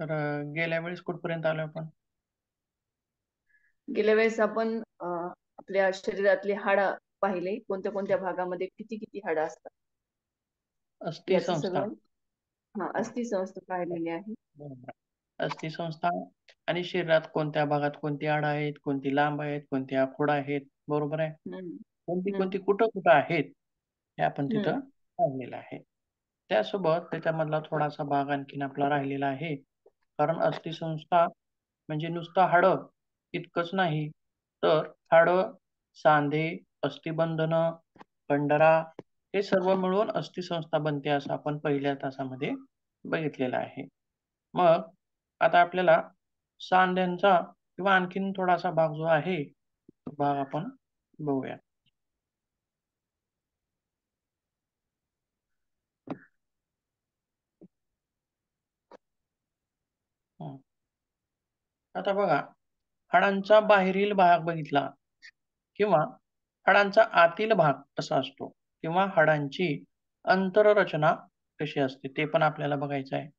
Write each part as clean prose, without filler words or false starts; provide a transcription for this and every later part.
तर गेल्या वेळेस कुठपर्यंत आलो आपण? गेल्या वेळेस आपण आपल्या शरीरातली हाडं पाहिले, कोणत्या कोणत्या भागामध्ये किती किती हाडं असतात याचं अस्थिसंस्था. सगळं. अस्थिसंस्था पाहिलेली आहे. बरोबर. अस्थिसंस्था आणि शरीरात कोणत्या भागात कोणती हाडं आहेत, कोणती लांब आहेत, कोणती आखूड आहेत, बरोबर आहे. हम्म. कोणती हम्म. कोणती कुठं-कुठं आहेत, हे आपण हम्म. तिथं पाहिलेलं आहे. त्यासोबत त्याच्यामधला थोडासा भाग आणखीन आपला राहिलेला आहे. कारण अस्थिसंस्था म्हणजे नुसतं हाडं इतकंच नाही, तर हाडं, सांधे, अस्थिबंधनं, कंडरा हे सर्व मिळून अस्थिसंस्था बनते असं आपण पहिल्या तासामध्ये बघितलेलं आहे. मग आता आपल्याला सांध्यांचा किंवा आणखीन थोडासा भाग जो आहे, तो भाग आपण बघूया. हं. आता बघा, हाडांचा बाहेरील भाग बघितला किंवा हाडांचा आतील भाग कसा असतो किंवा हाडांची अंतररचना कशी असते ते पण आपल्याला बघायचं आहे.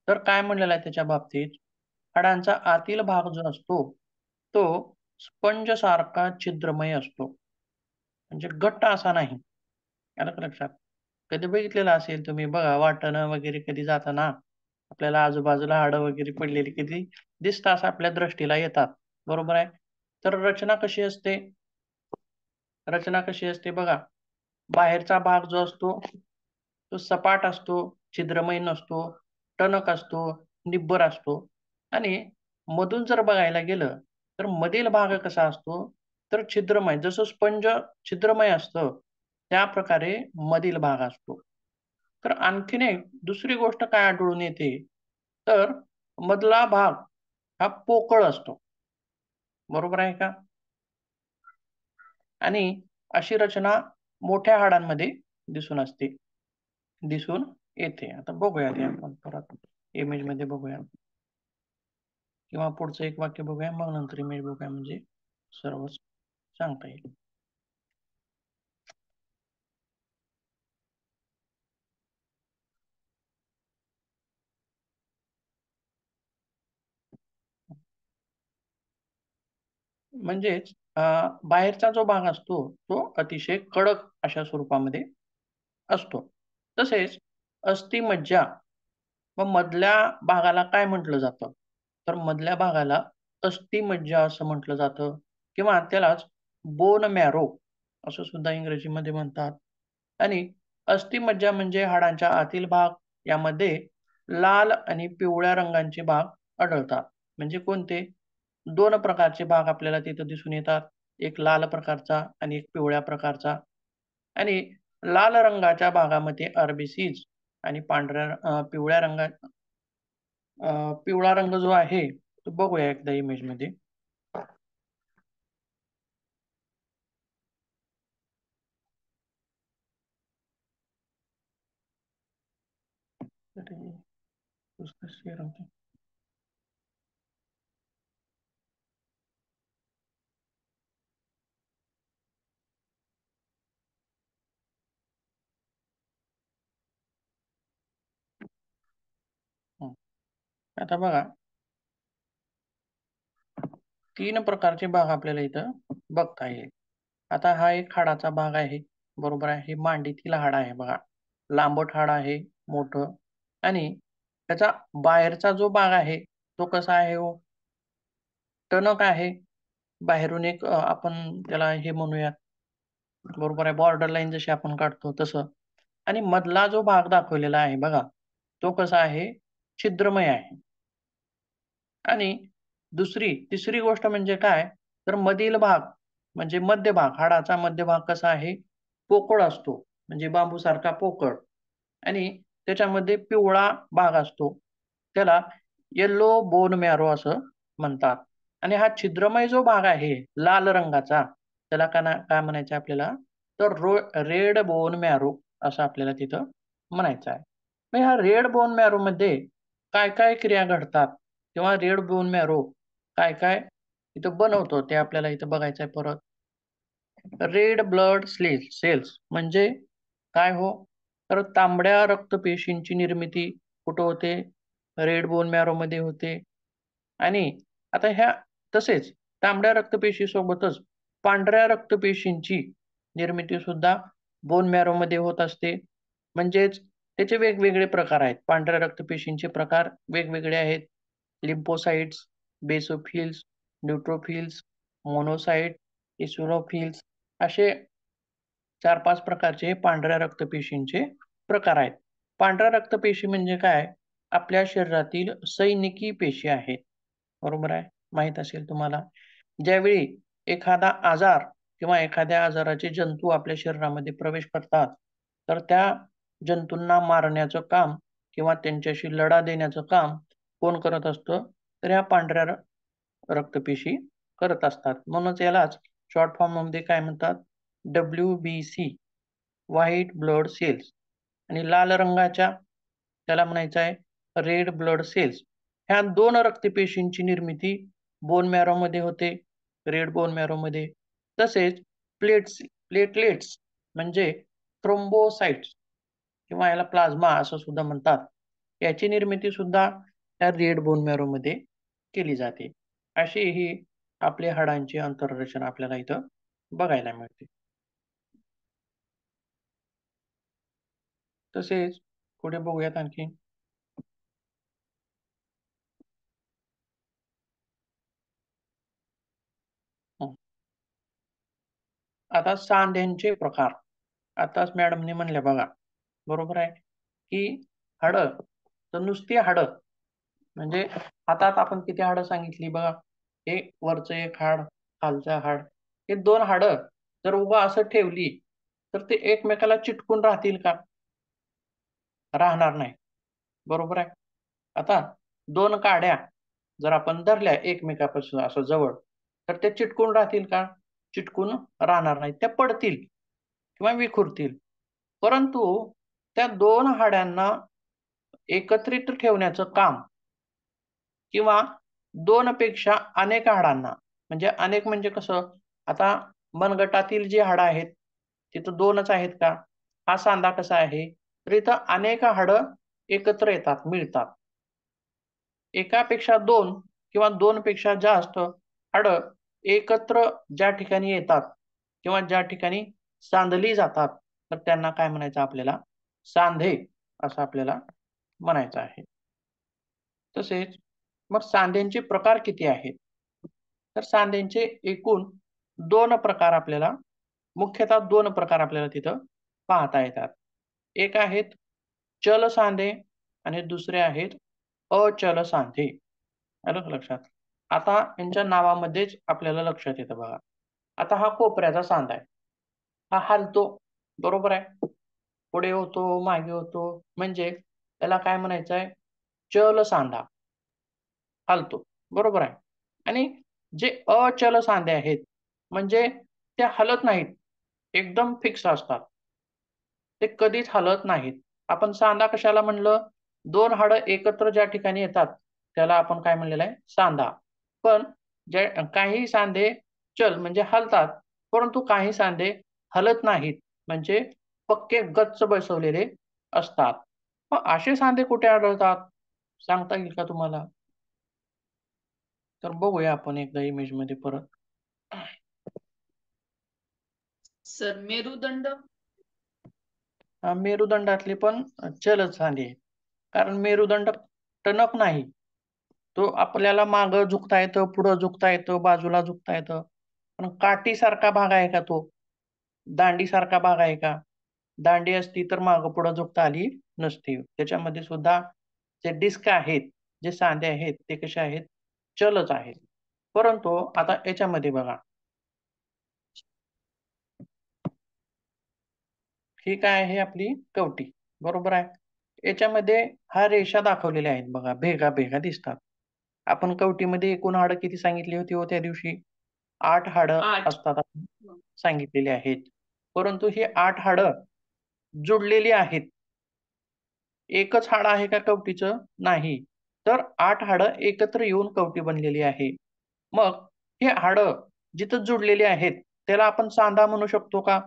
तर काय म्हणलेलं आहे त्याच्या बाबतीत, हाडांचा आतील भाग जो असतो, तो स्पंजसारखा छिद्रमय असतो. म्हणजे घट्ट असा नाही. आलं का लक्षात? कधी बघितलेलं असेल तुम्ही बघा वाटाणं वगैरे कधी जाताना आपल्याला आजूबाजूला हाडं वगैरे पडलेली कधी दिसतात असं आपल्या दृष्टीला येतात. बरोबर आहे? तर रचना कशी असते बघा. बाहेरचा भाग जो असतो, तो सपाट असतो, छिद्रमय नसतो, टणक असतो, निब्बर असतो आणि मधून जर बघायला गेलं, तर मधील भाग कसा असतो, तर छिद्रमय. जसं स्पंज छिद्रमय असतं, त्याप्रकारे मधील भाग असतो. तर आणखीन एक दुसरी गोष्ट काय आढळून येते, तर मधला भाग हा पोकळ असतो. बरोबर आहे का? आणि अशी रचना मोठ्या हाडांमध्ये दिसून असते. दिसून येते. आता बघूया ते आपण परत इमेजमध्ये बघूया किंवा पुढचं एक वाक्य बघूया, मग नंतर इमेज बघूया म्हणजे सर्वच सांगता येईल. म्हणजेच बाहेरचा जो भाग असतो, तो अतिशय कडक अशा स्वरूपामध्ये असतो. तसेच अस्थिमज्जा मग मधल्या भागाला काय म्हटलं जातं? तर मधल्या भागाला अस्थिमज्जा असं म्हटलं जातं किंवा त्यालाच बोन मॅरो असं सुद्धा इंग्रजीमध्ये म्हणतात. आणि अस्थिमज्जा म्हणजे हाडांच्या आतील भाग यामध्ये लाल आणि पिवळ्या रंगाचे भाग आढळतात. म्हणजे कोणते? 2 प्रकारचे भाग आपल्याला तिथं दिसून येतात. एक लाल प्रकारचा आणि एक पिवळ्या प्रकारचा. आणि लाल रंगाच्या भागामध्ये आर-बी-सीज आणि पिवळा रंग जो आहे, तो बघूया एकदा इमेजमध्ये. अरे, उसका शेअर होते. हं. आता बघा 3 प्रकारचे भाग आपल्याला इथं बघता येईल. आता हा एक हाडाचा भाग आहे. बरोबर आहे. हे मांडीतील हाड आहे बघा. लांबट हाड आहे मोठं आणि त्याचा बाहेरचा जो भाग आहे, तो कसा आहे हो? टणक आहे. बाहेरून एक आपण त्याला हे म्हणूयात, बरोबर आहे, बॉर्डर लाईन जशी आपण काढतो तसं. आणि मधला जो भाग दाखवलेला आहे बघा, तो कसा आहे? छिद्रमय आहे. आणि तिसरी गोष्ट म्हणजे काय? तर मधील भाग म्हणजे मध्यभाग, हाडाचा मध्यभाग कसा आहे? पोकळ असतो. म्हणजे बांबूसारखा पोकळ आणि त्याच्यामध्ये पिवळा भाग असतो. त्याला येलो बोन मॅरो असं म्हणतात. आणि हा छिद्रमय जो भाग आहे लाल रंगाचा, त्याला काय म्हणायचं आपल्याला? तर रेड बोन मॅरो असं आपल्याला तिथं म्हणायचं आहे. मग ह्या रेड बोन मॅरोमध्ये काय-काय क्रिया घडतात किंवा रेड बोन मॅरो काय-काय इथं बनवतो ते आपल्याला इथं बघायचं आहे परत. रेड ब्लड सेल्स म्हणजे काय हो? तर तांबड्या रक्तपेशींची निर्मिती कुठं होते? रेड बोन मॅरो मध्ये होते. आणि आता ह्या तसेच तांबड्या रक्तपेशी सोबतच पांढऱ्या रक्तपेशींची निर्मिती सुद्धा बोन मॅरो मध्ये होत असते. म्हणजेच त्याचे वेगवेगळे प्रकार आहेत. पांढऱ्या रक्तपेशींचे प्रकार वेगवेगळे आहेत. लिम्फोसाइट्स, बेसोफिल्स, न्यूट्रोफिल्स, मोनोसाइट, इसिनोफिल्स असे 4-5 प्रकारचे पांढऱ्या रक्तपेशींचे प्रकार आहेत. पांढऱ्या रक्तपेशी म्हणजे काय? आपल्या शरीरातील सैनिकी पेशी आहेत. बरोबर आहे? माहीत असेल तुम्हाला. ज्यावेळी एखादा आजार किंवा एखाद्या आजाराचे जंतू आपल्या शरीरामध्ये प्रवेश करतात, तर त्या जंतूंना मारण्याचं काम किंवा त्यांच्याशी लढा देण्याचं काम कोण करत असतं? तर ह्या पांढऱ्या रक्तपेशी करत असतात. म्हणूनच यालाच शॉर्ट फॉर्ममध्ये काय म्हणतात? WBC, white blood cells. आणि लाल रंगाच्या त्याला म्हणायचं आहे रेड ब्लड सेल्स. ह्या 2 रक्तपेशींची निर्मिती बोन मॅरोमध्ये होते, रेड बोन मॅरोमध्ये. तसेच प्लेटलेट्स म्हणजे थ्रोम्बोसाइट्स किंवा याला प्लाझ्मा असं सुद्धा म्हणतात. याची निर्मिती सुद्धा त्या रेड बोन मॅरोमध्ये केली जाते. अशी ही आपल्या हाडांची आंतररचना आपल्याला इथं बघायला मिळते. तसेच पुढे बघूयात आणखी. हं. आता सांध्यांचे प्रकार. आताच मॅडमने म्हणले बघा, बरोबर आहे, की हाडं, तर नुसती हाडं म्हणजे हातात आपण किती हाडं सांगितली बघा. हे वरचं एक हाड, खालचं हाड. हे 2 हाडं जर उभं असं ठेवली, तर ते एकमेकाला चिटकून राहतील का? राहणार नाही. बरोबर आहे. आता 2 काड्या जर आपण धरल्या एकमेकापासून असं जवळ, तर त्या चिटकून राहतील का? चिटकून राहणार नाहीत. त्या पडतील किंवा विखुरतील. परंतु त्या 2 हाड्यांना एकत्रित ठेवण्याचं काम किंवा 2 पेक्षा अनेक हाडांना, म्हणजे अनेक म्हणजे कसं? आता मनगटातील जी हाडं आहेत, तिथं 2च आहेत का? हा सांधा कसा आहे? तर इथं अनेक हाडं एकत्र येतात, मिळतात. एकापेक्षा 2 किंवा 2 पेक्षा जास्त हाडं एकत्र ज्या ठिकाणी येतात किंवा ज्या ठिकाणी सांधली जातात, तर त्यांना काय म्हणायचं आपल्याला? सांधे असं आपल्याला म्हणायचं आहे. तसेच मग सांध्यांचे प्रकार किती आहेत? तर सांध्यांचे एकूण 2 प्रकार आपल्याला, मुख्यतः 2 प्रकार आपल्याला तिथं पाहता येतात. एक आहेत चल सांधे आणि दुसरे आहेत अचल सांधे. आलं का लक्षात? आता यांच्या नावामध्येच आपल्याला लक्षात येतं बघा. आता हा कोपऱ्याचा सांधा आहे. हा हालतो, बरोबर आहे. पुढे होतो, मागे होतो, म्हणजे त्याला काय म्हणायचं आहे? चल सांधा. हालतो, बरोबर आहे. आणि जे अचल सांधे आहेत, म्हणजे ते हलत नाहीत, एकदम फिक्स असतात. ते कधीच हलत नाहीत. आपण सांधा कशाला म्हणलं? 2 हाडं एकत्र ज्या ठिकाणी येतात, त्याला आपण काय म्हणलेलं आहे? सांधा. पण ज्या काही सांधे चल म्हणजे हलतात, परंतु काही सांधे हलत नाहीत, म्हणजे पक्के गच्च बसवलेले असतात. मग असे सांधे कुठे आढळतात? सांगता येईल का तुम्हाला? तर बघूया आपण एकदा इमेजमध्ये परत. सर मेरुदंड. मेरुदंडातले पण चलच सांधे आहेत. कारण मेरुदंड टणक नाही. तो आपल्याला मागं झुकता येतं, पुढं झुकता येतं, बाजूला झुकता येतं. पण काठीसारखा भाग आहे का तो? दांडीसारखा भाग आहे का? दांडी असती तर मागं पुढं झुकता आली नसती. त्याच्यामध्ये सुद्धा जे डिस्क आहेत, जे सांधे आहेत, ते कसे आहेत? चलच आहेत. परंतु आता याच्यामध्ये बघा. ही काय आहे? आपली कवटी, बरोबर आहे. याच्यामध्ये हा रेषा दाखवलेल्या आहेत बघा, भेगा दिसतात. आपण कवटीमध्ये एकूण हाडं किती सांगितली होती हो त्या दिवशी? 8 हाडं 8. असतात आपण सांगितलेली आहेत. परंतु ही 8 हाडं जुडलेली आहेत. एकच हाड आहे का कवटीचं? नाही. तर 8 हाडं एकत्र येऊन कवटी बनलेली आहे. मग ही हाडं जिथं जुडलेली आहेत, त्याला आपण सांधा म्हणू शकतो का?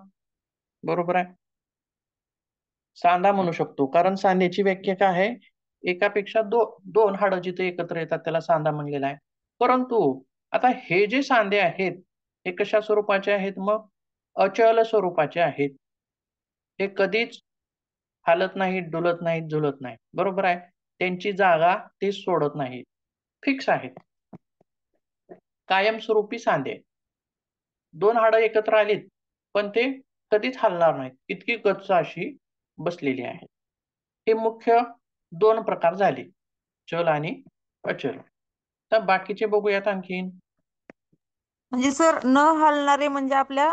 बरोबर आहे. सांधा म्हणू शकतो. कारण सांध्याची व्याख्या काय आहे? एकापेक्षा दोन हाडं जिथे एकत्र येतात त्याला सांधा म्हणलेला आहे. परंतु आता हे जे सांधे आहेत, हे कशा स्वरूपाचे आहेत मग? अचल स्वरूपाचे आहेत. हे कधीच हालत नाहीत, डुलत नाहीत, झुलत नाहीत. बरोबर आहे. त्यांची जागा ते सोडत नाहीत. फिक्स आहेत. कायमस्वरूपी सांधे. 2 हाडं एकत्र आलीत, पण ते कधीच हलणार नाहीत. इतकी गच्च अशी बसलेली आहेत. हे मुख्य 2 प्रकार झाले. चल आणि अचल. तर बाकीचे बघूयात आणखीन. म्हणजे सर न हलणारे म्हणजे आपल्या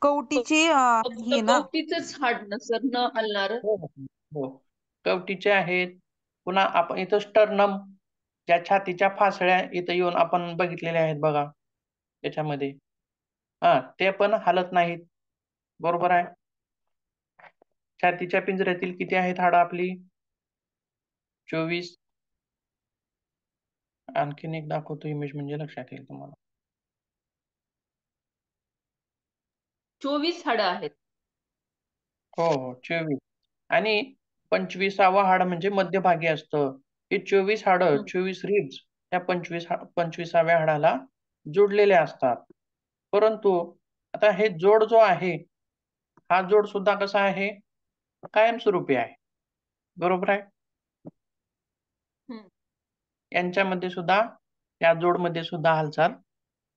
कवटीची फक्त ही ना. कवटीचंच हाड ना सर, न हलणार. हो, हो. हो. कवटीचे आहेत. पुन्हा आपण इथं स्टर्नम ज्या छातीच्या फासळ्या इथं येऊन आपण बघितलेल्या आहेत बघा त्याच्यामध्ये. हां, ते पण हालत नाहीत. बरोबर आहे. छातीच्या पिंजऱ्यातील किती आहेत हाडं आपली? 24. आणखीन एक दाखवतो इमेज म्हणजे लक्षात येईल तुम्हाला. 24 हाडं आहेत. हो, हो. 24 आणि 25वा हाड म्हणजे मध्यभागी असतं. हे 24 हाडं, 24 रिब्स त्या 25व्या हाडाला जोडलेले असतात. परंतु आता हे जोड जो आहे, हा जोड सुद्धा कसा आहे? कायमस्वरूपी आहे. बरोबर आहे. हम्म. यांच्यामध्ये सुद्धा या जोडमध्ये सुद्धा हालचाल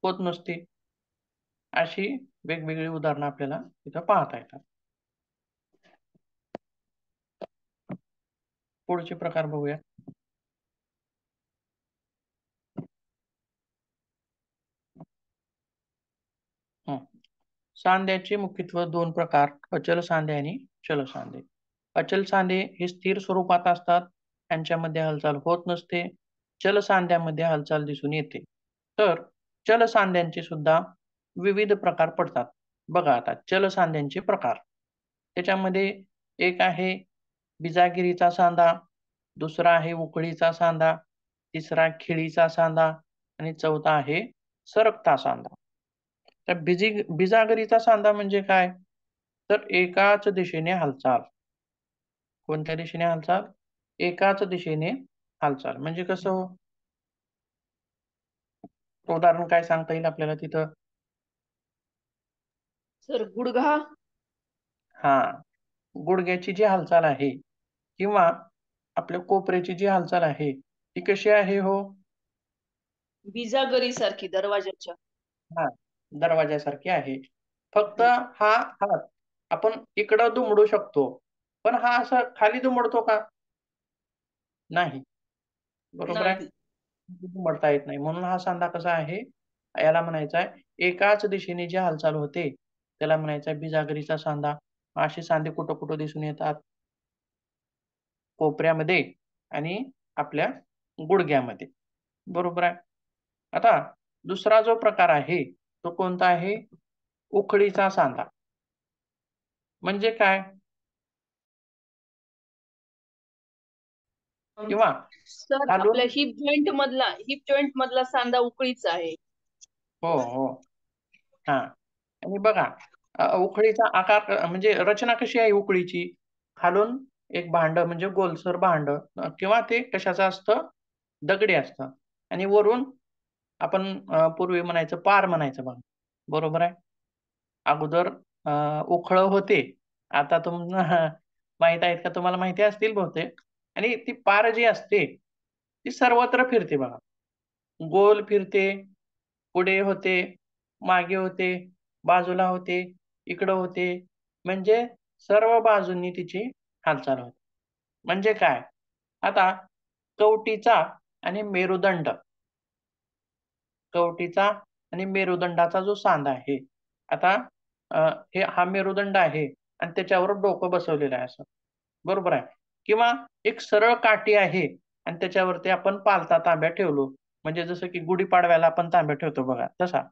होत नसते. अशी वेगवेगळी उदाहरणं आपल्याला इथं पाहता येतात. पुढचे प्रकार बघूया. हं. सांध्याचे मुख्यत्वे 2 प्रकार, अचल सांधे आणि चल सांधे. अचल सांधे हे स्थिर स्वरूपात असतात. यांच्यामध्ये हालचाल होत नसते. चल सांध्यामध्ये हालचाल दिसून येते. तर चल सांध्यांचे सुद्धा विविध प्रकार पडतात. बघा आता चल सांध्यांचे प्रकार. त्याच्यामध्ये एक आहे बिजागिरीचा सांधा, दुसरा आहे उकळीचा सांधा, तिसरा खिळीचा सांधा आणि चौथा आहे सरकता सांधा. तर बिजागरीचा सांधा म्हणजे काय? तर एकाच दिशेने हालचाल. कोणत्या दिशेने हालचाल? एकाच दिशेने हालचाल. म्हणजे कसं हो? उदाहरण काय सांगता येईल आपल्याला तिथं? सर गुडघा. हां. गुडघ्याची जी हालचाल आहे किंवा आपल्या कोपऱ्याची जी हालचाल आहे, ती कशी आहे हो? बिजागरी सारखी दरवाजाच्या. हां, दरवाजासारखी आहे. फक्त हा हात आपण इकडं दुमडू शकतो. पण हा असा खाली दुमडतो का? नाही. बरोबर आहे? नाही. दुमडता येत नाही. म्हणून हा सांधा कसा आहे? याला म्हणायचा आहे एकाच दिशेने जी हालचाल होते, त्याला म्हणायचा आहे बिजागरीचा सांधा. असे सांधे कुठं-कुठं दिसून येतात? कोपऱ्यामध्ये आणि आपल्या गुडघ्यामध्ये. बरोबर आहे. आता दुसरा जो प्रकार आहे, तो कोणता आहे? उखळीचा सांधा. म्हणजे काय? किंवा सर आपल्या खालून हिप जॉइंट मधला सांधा उकळीचा आहे. हो, हो. हां. आणि बघा उखळीचा आकार म्हणजे रचना कशी आहे उखळीची? खालून एक भांडं म्हणजे गोलसर भांडं किंवा ते कशाचं असतं? दगडी असतं आणि वरून आपण पूर्वी म्हणायचं पार म्हणायचं बघा. बरोबर आहे. अगोदर उखळं होते. आता माहीत आहेत का तुम्हाला माहिती असतील बहुतेक आणि ती पार जी असते, ती सर्वत्र फिरते बघा. गोल फिरते, पुढे होते, मागे होते, बाजूला होते, इकडं होते. म्हणजे सर्व बाजूंनी तिची हालचाल होते. म्हणजे काय? आता कवटीचा आणि मेरुदंड कवटीचा आणि मेरुदंडाचा जो सांधा आहे. आता अ, हा मेरुदंड आहे आणि त्याच्यावर डोकं बसवलेलं आहे असं. बरोबर आहे. किंवा एक सरळ काठी आहे आणि त्याच्यावरती आपण पालथा तांब्या ठेवलो. म्हणजे जसं की गुढीपाडव्याला आपण तांब्या ठेवतो बघा तसा.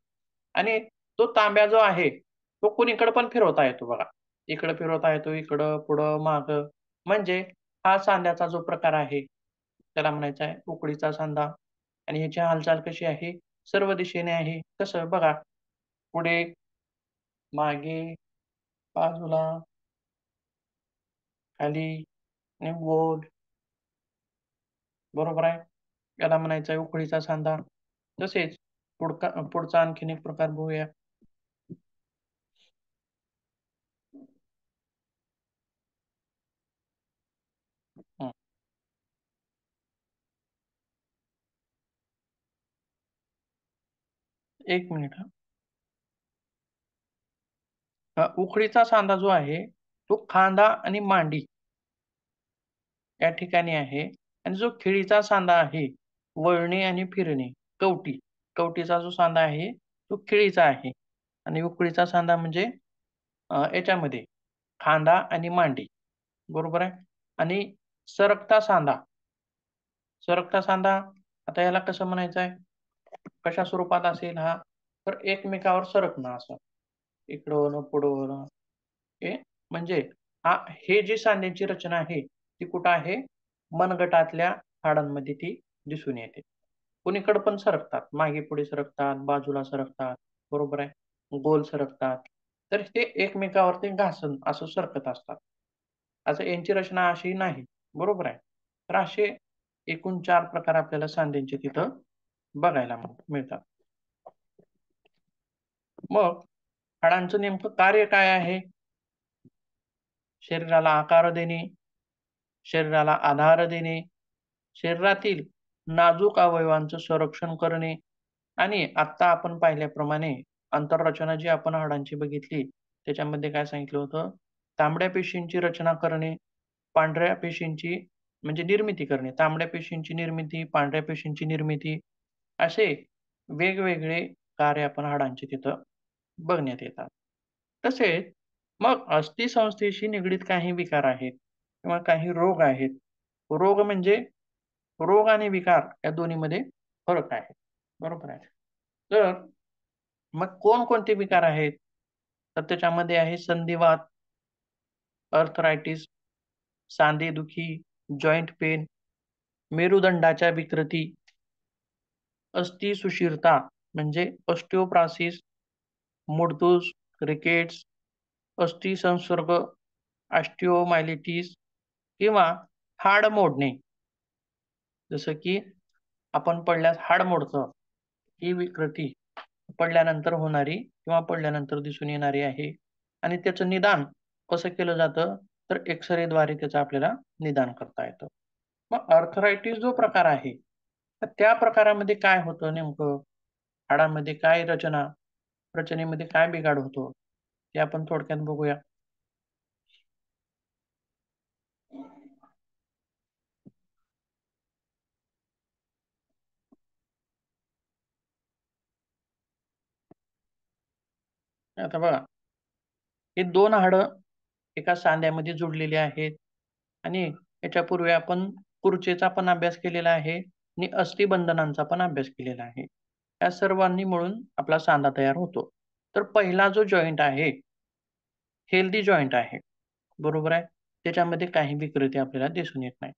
आणि तो तांब्या जो आहे, तो कुणीकडे पण फिरवता येतो बघा. इकडं फिरवता येतो, इकडं, पुढं, मागं. म्हणजे हा सांध्याचा जो प्रकार आहे, त्याला म्हणायचा आहे उकळीचा सांधा आणि ह्याची हालचाल कशी आहे? सर्व दिशेने आहे. कसं बघा, पुढे, मागे, बाजूला, खाली, आणि गोल, बरोबर आहे. याला म्हणायचं आहे उकळीचा सांधा. तसेच पुढचा आणखीन एक प्रकार बघूया. एक मिनिट हा. उकळीचा सांधा जो आहे तो खांदा आणि मांडी या ठिकाणी आहे, आणि जो खिळीचा सांधा आहे वळणे आणि फिरणे, कवटीचा जो सांधा आहे तो खिळीचा आहे, आणि उकळीचा सांधा म्हणजे याच्यामध्ये खांदा आणि मांडी, बरोबर आहे. आणि सरकता सांधा, आता याला कसं म्हणायचं आहे, कशा स्वरूपात असेल हा, तर एकमेकावर सरकणं असं, इकडं पुढं. हे म्हणजे हे जी सांध्याची रचना आहे ती कुठं आहे, मनगटातल्या हाडांमध्ये ती दिसून येते. कुणीकडे पण सरकतात, मागे पुढे सरकतात, बाजूला सरकतात, बरोबर आहे, गोल सरकतात. तर ते एकमेकावरती घासून असं सरकत असतात. असं यांची रचना अशी नाही, बरोबर आहे. तर असे एकूण 4 प्रकार आपल्याला सांध्यांचे तिथं बघायला मिळतात. मग हाडांचं नेमकं कार्य काय आहे? शरीराला आकार देणे, शरीराला आधार देणे, शरीरातील नाजूक अवयवांचं संरक्षण करणे, आणि आता आपण पाहिल्याप्रमाणे आंतररचना जी आपण हाडांची बघितली त्याच्यामध्ये काय सांगितलं होतं, तांबड्या पेशींची रचना करणे, पांढऱ्या पेशींची म्हणजे निर्मिती करणे, तांबड्या पेशींची निर्मिती, पांढऱ्या पेशींची निर्मिती, असे वेगवेगळे कार्य आपण हाडांची तिथं बघण्यात येतात. तसेच मग अस्थिसंस्थेशी निगडीत काही विकार आहेत किंवा काही रोग आहेत. रोग म्हणजे रोग आणि विकार या दोन्हीमध्ये फरक आहे, बरोबर आहे. तर मग कोणकोणते विकार आहेत? तर त्याच्यामध्ये आहे संधिवात, अर्थरायटिस, सांधेदुखी, जॉइंट पेन, मेरुदंडाच्या विकृती, अस्थिसुषिरता म्हणजे ऑस्टिओप्रोसिस, मूळतूस, रिकेट्स, अस्थिसंसर्ग, ऑस्टिओमायलिटिस किंवा हाड मोडणे, जसं की आपण पडल्यास हाड मोडतं, ही विकृती पडल्यानंतर होणारी किंवा पडल्यानंतर दिसून येणारी आहे. आणि त्याचं निदान कसं केलं जातं, तर एक्स-रेद्वारे त्याचं आपल्याला निदान करता येतं. मग अर्थरायटिस जो प्रकार आहे, तर त्या प्रकारामध्ये काय होतं नेमकं? हाडांमध्ये काय रचनेमध्ये काय बिघाड होतो? ते आपण थोडक्यात बघूया. आता बघा, हे 2 हाडं एका सांध्यामध्ये जुडलेली आहेत, आणि याच्यापूर्वी आपण खुर्चेचा पण अभ्यास केलेला आहे आणि अस्थिबंधनांचा पण अभ्यास केलेला आहे. या सर्वांनी मिळून आपला सांधा तयार होतो. तर पहिला जो जॉइंट आहे, हेल्दी जॉइंट आहे, बरोबर आहे. त्याच्यामध्ये काही विकृती आपल्याला दिसून येत नाही.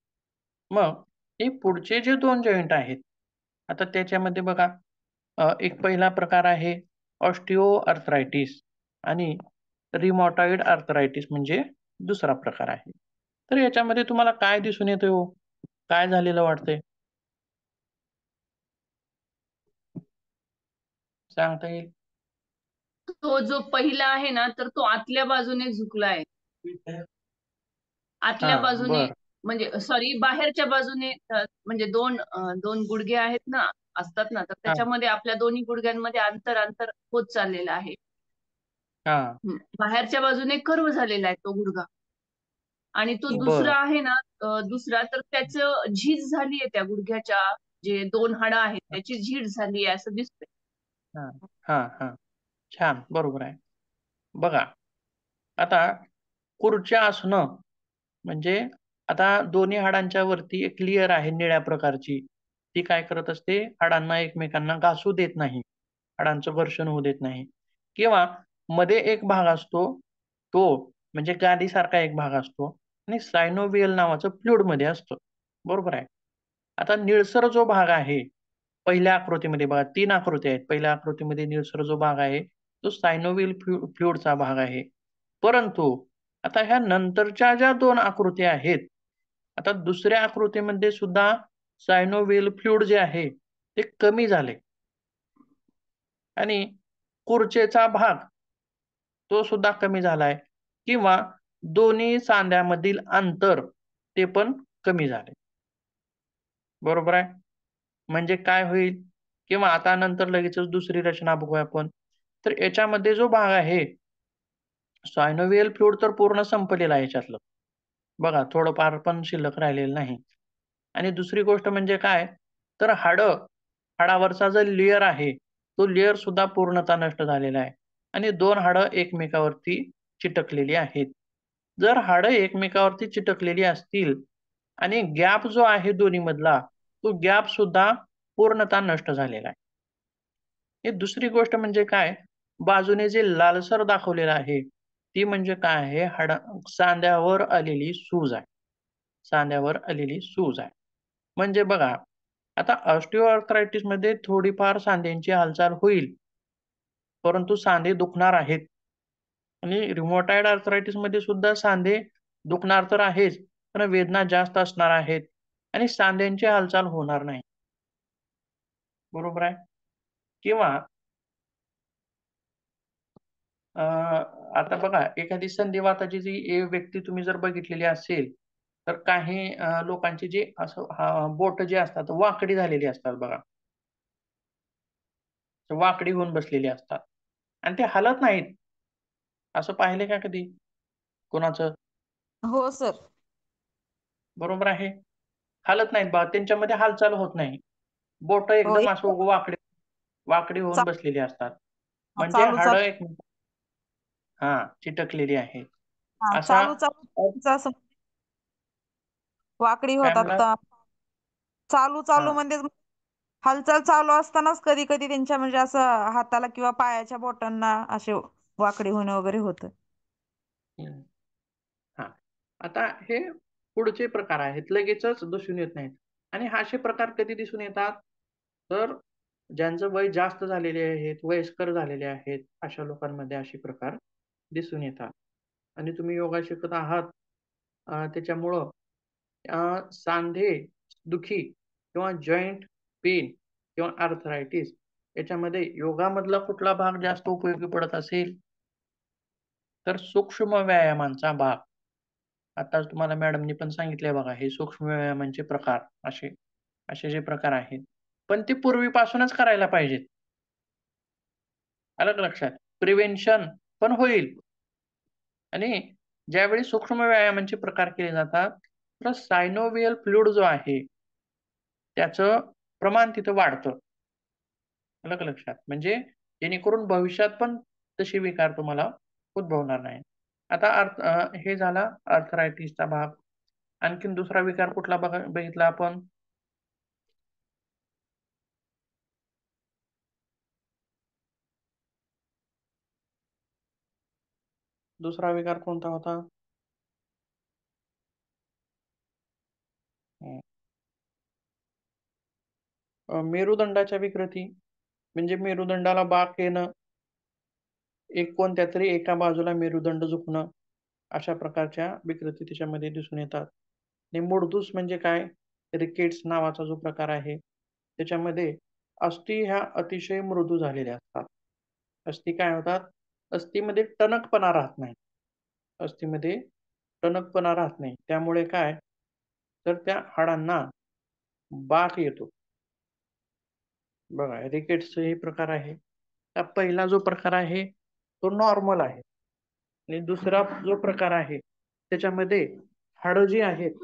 मग हे पुढचे जे 2 जॉइंट आहेत, आता त्याच्यामध्ये बघा, एक पहिला प्रकार आहे ऑस्टिओआर्थरायटिस, आणि रिमॅटॉइड आर्थरायटिस म्हणजे दुसरा प्रकार आहे. तर याच्यामध्ये तुम्हाला काय दिसून येतंय हो? काय झालेलं वाटतंय? सांगता येईल? तो जो पहिला आहे ना, तर तो आतल्या बाजूने झुकला आहे. आतल्या हां, बाजूने बरं. म्हणजे सॉरी, बाहेरच्या बाजूने म्हणजे दोन गुडघे आहेत ना, असतात ना, तर हां, त्याच्यामध्ये आपल्या दोन्ही गुडघ्यांमध्ये अंतर अंतर होत चाललेलं आहे. हां. बाहेरच्या बाजूने कर्व झालेला आहे तो गुडघा. आणि तो बरं. दुसरा आहे ना, दुसरा तर त्याचं झीज झालीये त्या गुडघ्याच्या, जे 2 हाडं आहेत त्याची झीज झालीये असं दिसतंय. हां, हां, हां. छान, बरोबर आहे. बघा, आता खुर्च्या असणं म्हणजे आता दोन्ही हाडांच्या वरती एक लेयर आहे निळ्या प्रकारची. ती काय करत असते, हाडांना एकमेकांना घासू देत नाही. हाडांचं घर्षण होऊ देत नाही. किंवा मध्ये एक भाग असतो, तो म्हणजे गादीसारखा एक भाग असतो, आणि सायनोव्हियल नावाचं फ्लुइडमध्ये असतं. बरोबर आहे. आता निळसर जो भाग आहे, पहिल्या आकृतीमध्ये बघा 3 आकृत्या आहेत. पहिल्या आकृतीमध्ये निळसर जो भाग आहे, तो सायनोव्हियल फ्लुइडचा भाग आहे. परंतु आता ह्या नंतरच्या ज्या 2 आकृत्या आहेत, आता दुसऱ्या आकृतीमध्ये सुद्धा सायनोव्हियल फ्लुइड जे आहे ते कमी झाले आणि खुर्चेचा भाग तो सुद्धा कमी झालाय किंवा दोन्ही सांध्यामधील अंतर ते पण कमी झाले. बरोबर आहे. म्हणजे काय होईल किंवा आता नंतर लगेचच दुसरी रचना बघूया आपण. तर याच्यामध्ये जो भाग आहे सायनोव्हियल फ्लुइड तर पूर्ण संपलेला आहे याच्यातलं. बघा थोडंफार पण शिल्लक राहिलेलं नाही. आणि दुसरी गोष्ट म्हणजे काय, तर हाडावरचा जो लेयर आहे, तो लेयर सुद्धा पूर्णतः नष्ट झालेला आहे. आणि 2 हाडं एकमेकावरती चिटकलेली आहेत. जर हाडं एकमेकावरती चिटकलेली असतील आणि गॅप जो आहे दोन्हीमधला, तो गॅप सुद्धा पूर्णतः नष्ट झालेला आहे. ही दुसरी गोष्ट म्हणजे काय, बाजूने जे लालसर दाखवलेलं आहे, ती म्हणजे काय आहे, सांध्यावर आलेली सूज आहे. सांध्यावर आलेली सूज आहे. म्हणजे बघा, आता ऑस्टिओआर्थरायटिसमध्ये थोडीफार सांध्यांची हालचाल होईल, परंतु सांधे दुखणार आहेत. आणि रिमोटाइड आर्थरायटिसमध्ये सुद्धा सांधे दुखणार तर आहेच, पण वेदना जास्त असणार आहेत आणि सांध्यांची हालचाल होणार नाही. बरोबर आहे? किंवा आता बघा एखादी संधिवाताची जी व्यक्ती तुम्ही जर बघितलेली असेल, तर काही लोकांची जी असं बोटं जी असतात वाकडी झालेली असतात बघा. वाकडी होऊन बसलेली असतात आणि ते हलत नाहीत. असं पाहिले का कधी कोणाचं? हो सर. बरोबर आहे. हलत नाहीत बघा. त्यांच्यामध्ये हालचाल होत नाही. बोटं हो एकदम असं वाकडी वाकडी होऊन चा- बसलेली असतात. म्हणजे चालू हाडं चालू चिटकलेली आहेत. हा, असा चालू चालू असं वाकडी काय होतात. म्हणलात? चालू चालू हां. म्हणजे हालचाल चालू असतानाच कधी कधी त्यांच्या म्हणजे असं हाताला किंवा पायाच्या बोटांना असे वाकडी होणं वगैरे होतं. हं. हां. आता हे पुढचे प्रकार आहेत. लगेचच दिसून येत नाहीत. आणि हा असे प्रकार कधी दिसून येतात? तर ज्यांचं वय जास्त झालेले आहेत, वयस्कर झालेले आहेत, अशा लोकांमध्ये असे प्रकार दिसून येतात. आणि तुम्ही योगा शिकत आहात त्याच्यामुळं सांधे दुखी किंवा जॉइंट पेन किंवा आर्थरायटिस याच्यामध्ये योगामधला कुठला भाग जास्त उपयोगी पडत असेल, तर सूक्ष्म व्यायामांचा भाग. आताच तुम्हाला मॅडमनी पण सांगितलंय बघा, हे सूक्ष्म व्यायामांचे प्रकार असे असे जे प्रकार आहेत. पण ते पूर्वीपासूनच करायला पाहिजेत. आलं का लक्षात? प्रिव्हेन्शन पण होईल आणि ज्यावेळी सूक्ष्म व्यायामांचे प्रकार केले जातात, तर सायनोव्हियल फ्लुइड जो आहे, त्याचं प्रमाण तिथं वाढतं. आलं का लक्षात? म्हणजे जेणेकरून भविष्यात पण तसे विकार तुम्हाला उद्भवणार नाही. आता हे झाला आर्थरायटिसचा भाग. आणखीन दुसरा विकार कुठला बघितला आपण? दुसरा विकार कोणता होता? हं. मेरुदंडाच्या विकृती म्हणजे मेरुदंडाला बाक येणं, कोणत्यातरी एका बाजूला मेरुदंड झुकणं, अशा प्रकारच्या विकृती त्याच्यामध्ये दिसून येतात. आणि मूळदूस म्हणजे काय? रिकेट्स नावाचा जो प्रकार आहे, त्याच्यामध्ये अस्थी ह्या अतिशय मृदू झालेल्या असतात. अस्थी काय होतात? अस्थिमध्ये टणकपणा राहत नाही. अस्थिमध्ये टणकपणा राहत नाही. त्यामुळे काय? तर त्या हाडांना बाक येतो. बघा रिकेट्स हे प्रकार आहे. पहिला जो प्रकार आहे, तो नॉर्मल आहे. आणि दुसरा जो प्रकार आहे, त्याच्यामध्ये हाडं जी आहेत,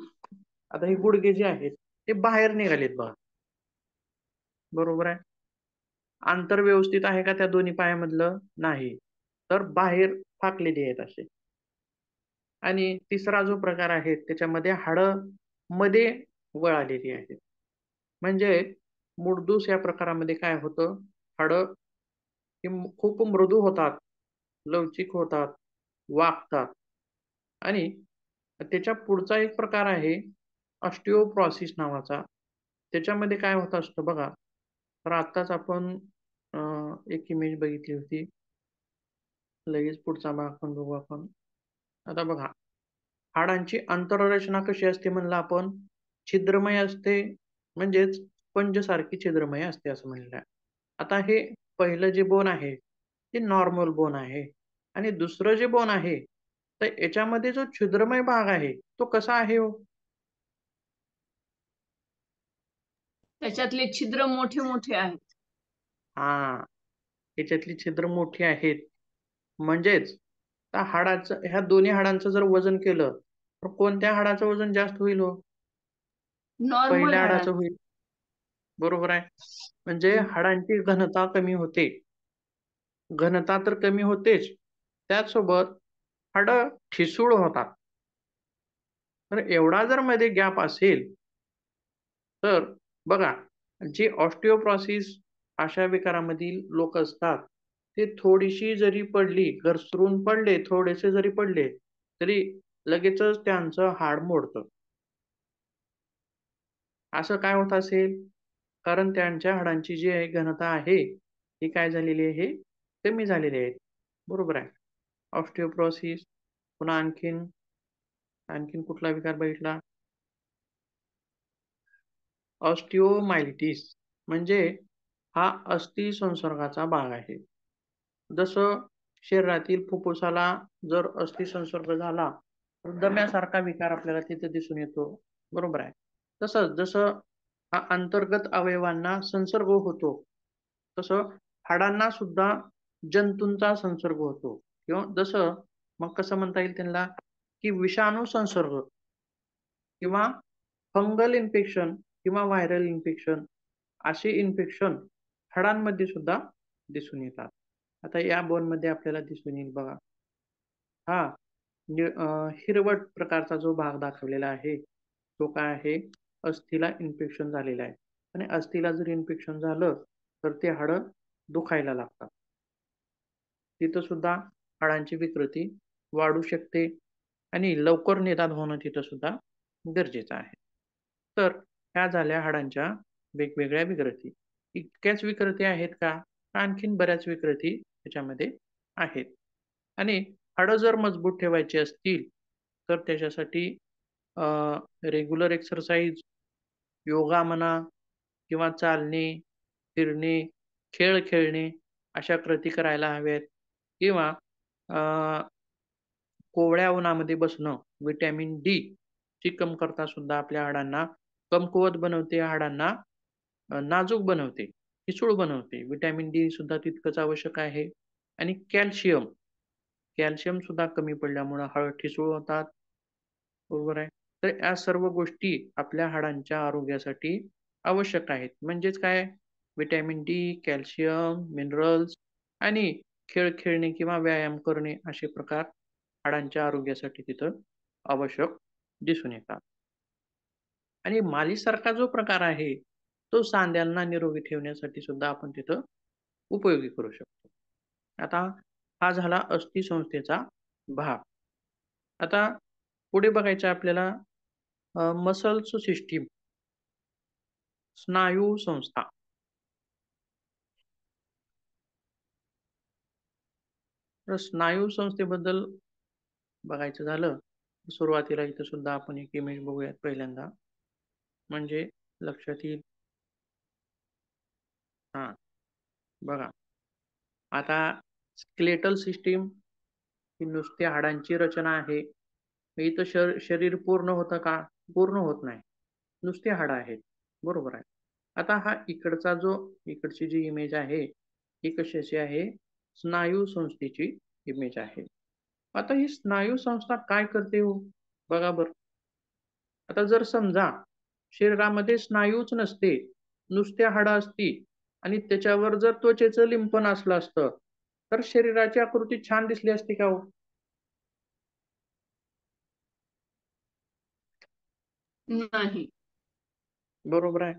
आता हे गुडघे जे आहेत, ते बाहेर निघालेत बघा. बरोबर आहे. अंतर व्यवस्थित आहे का त्या दोन्ही पायामधलं? नाही. तर बाहेर फाकलेली आहेत असे. आणि तिसरा जो प्रकार आहे, त्याच्यामध्ये हाडं मध्ये वळालेली आहेत. म्हणजे मूळदूस या प्रकारामध्ये काय होतं? हाडं ही खूप मृदू होतात, लवचिक होतात, वाकतात आणि त्याच्या पुढचा एक प्रकार आहे ऑस्टिओपॉरोसिस नावाचा. त्याच्यामध्ये काय होत असतं बघा, तर आत्ताच आपण एक इमेज बघितली होती. लगेच पुढचा भाग पण बघू आपण. आता बघा, हाडांची आंतररचना कशी असते म्हणलं आपण? छिद्रमय असते, म्हणजेच स्पंजसारखी छिद्रमय असते असं म्हणलं. आता हे पहिलं जे बोन आहे ते नॉर्मल बोन आहे आणि दुसरं जे बोन आहे तर याच्यामध्ये जो छिद्रमय भाग आहे तो कसा आहे हो? त्याच्यातले छिद्र मोठे मोठे आहेत. हा, याच्यातली छिद्र मोठी आहेत. म्हणजेच त्या हाडाचं, ह्या दोन्ही हाडांचं जर वजन केलं तर कोणत्या हाडाचं वजन जास्त होईल हो? नॉर्मल पहिल्या हाडाचं हाडांचं. होईल. बरोबर आहे. म्हणजे हाडांची घनता कमी होते. घनता तर कमी होतेच, त्याचसोबत हाडं ठिसूळ होतात. तर एवढा जर मध्ये गॅप असेल तर बघा, जे ऑस्टिओपॉरोसिस अशा विकारामधील लोक असतात ते थोडीशी जरी पडली, घसरून पडले, थोडेसे जरी पडले तरी लगेचच त्यांचं हाड मोडतं. असं काय होत असेल? कारण त्यांच्या हाडांची जी आहे घनता आहे ती काय झालेली आहे? कमी झालेली आहे. बरोबर आहे. ऑस्टिओपॉरोसिस, पुन्हा आणखीन आणखीन कुठला विकार बघितला? ऑस्टिओमायलिटिस, म्हणजे हा अस्थी संसर्गाचा भाग आहे. जसं शरीरातील फुफ्फुसाला जर अस्थी संसर्ग झाला तर दम्यासारखा विकार आपल्याला तिथे दिसून येतो. बरोबर आहे. तसंच जसं हा अंतर्गत अवयवांना संसर्ग होतो तसं हाडांना सुद्धा जंतूंचा संसर्ग होतो. किंवा जसं मग कसं म्हणता येईल त्यांना, की विषाणू संसर्ग किंवा फंगल इन्फेक्शन किंवा व्हायरल इन्फेक्शन, असे इन्फेक्शन हाडांमध्ये सुद्धा दिसून येतात. आता या बोनमध्ये आपल्याला दिसून येईल बघा, हा हिरवट प्रकारचा जो भाग दाखवलेला आहे तो काय आहे? अस्थिला इन्फेक्शन झालेलं आहे. आणि अस्थिला जर इन्फेक्शन झालं तर ते हाडं दुखायला लागतात. तिथं सुद्धा हाडांची विकृती वाढू शकते आणि लवकर निदान होणं तिथं सुद्धा गरजेचं आहे. तर ह्या झाल्या हाडांच्या वेगवेगळ्या विकृती. इतक्याच विकृती आहेत का? आणखीन बऱ्याच विकृती त्याच्यामध्ये आहेत. आणि हाडं जर मजबूत ठेवायची असतील तर त्याच्यासाठी रेग्युलर एक्सरसाइज, योगा म्हणा किंवा चालणे, फिरणे, खेळ खेळणे अशा कृती करायला हव्यात. किंवा कोवळ्या उन्हामध्ये बसणं, व्हिटॅमिन डी ची कमतरता सुद्धा आपल्या हाडांना कमकुवत बनवते, हाडांना नाजूक बनवते, ठिसूळ बनवते. व्हिटॅमिन डी सुद्धा तितकंच आवश्यक आहे. आणि कॅल्शियम, कॅल्शियम सुद्धा कमी पडल्यामुळे हाडं ठिसूळ होतात. बरोबर आहे. तर या सर्व गोष्टी आपल्या हाडांच्या आरोग्यासाठी आवश्यक आहेत. म्हणजेच काय? व्हिटॅमिन डी, कॅल्शियम, मिनरल्स आणि खेळ खेळणे किंवा व्यायाम करणे असे प्रकार हाडांच्या आरोग्यासाठी तिथं आवश्यक दिसून येतात. आणि मालीसारखा जो प्रकार आहे तो सांध्यांना निरोगी ठेवण्यासाठी सुद्धा आपण तिथं उपयोगी करू शकतो. आता हा झाला अस्थिसंस्थेचा भाग. आता पुढे बघायचं आपल्याला मसल्स सिस्टीम, स्नायू संस्था. तर स्नायू संस्थेबद्दल बघायचं झालं तर सुरुवातीला इथं सुद्धा आपण एक इमेज बघूयात पहिल्यांदा, म्हणजे लक्षात येईल. हा, बघा आता स्केलेटल सिस्टीम ही नुसत्या हाडांची रचना आहे. इथं शरीर पूर्ण होतं का? पूर्ण होत नाही, नुसती हाडं आहेत. बरोबर आहे. आता हा इकडचा जो इकडची जी इमेज आहे ही कशाची आहे? स्नायू संस्थेची इमेज आहे. आता ही स्नायू संस्था काय करते हो? बघा बरं. आता जर समजा शरीरामध्ये स्नायूच नसते, नुसत्या हाडं असती आणि त्याच्यावर जर त्वचेचं लिंपण असलं असतं तर शरीराची आकृती छान दिसली असती का हो? नाही. बरोबर आहे.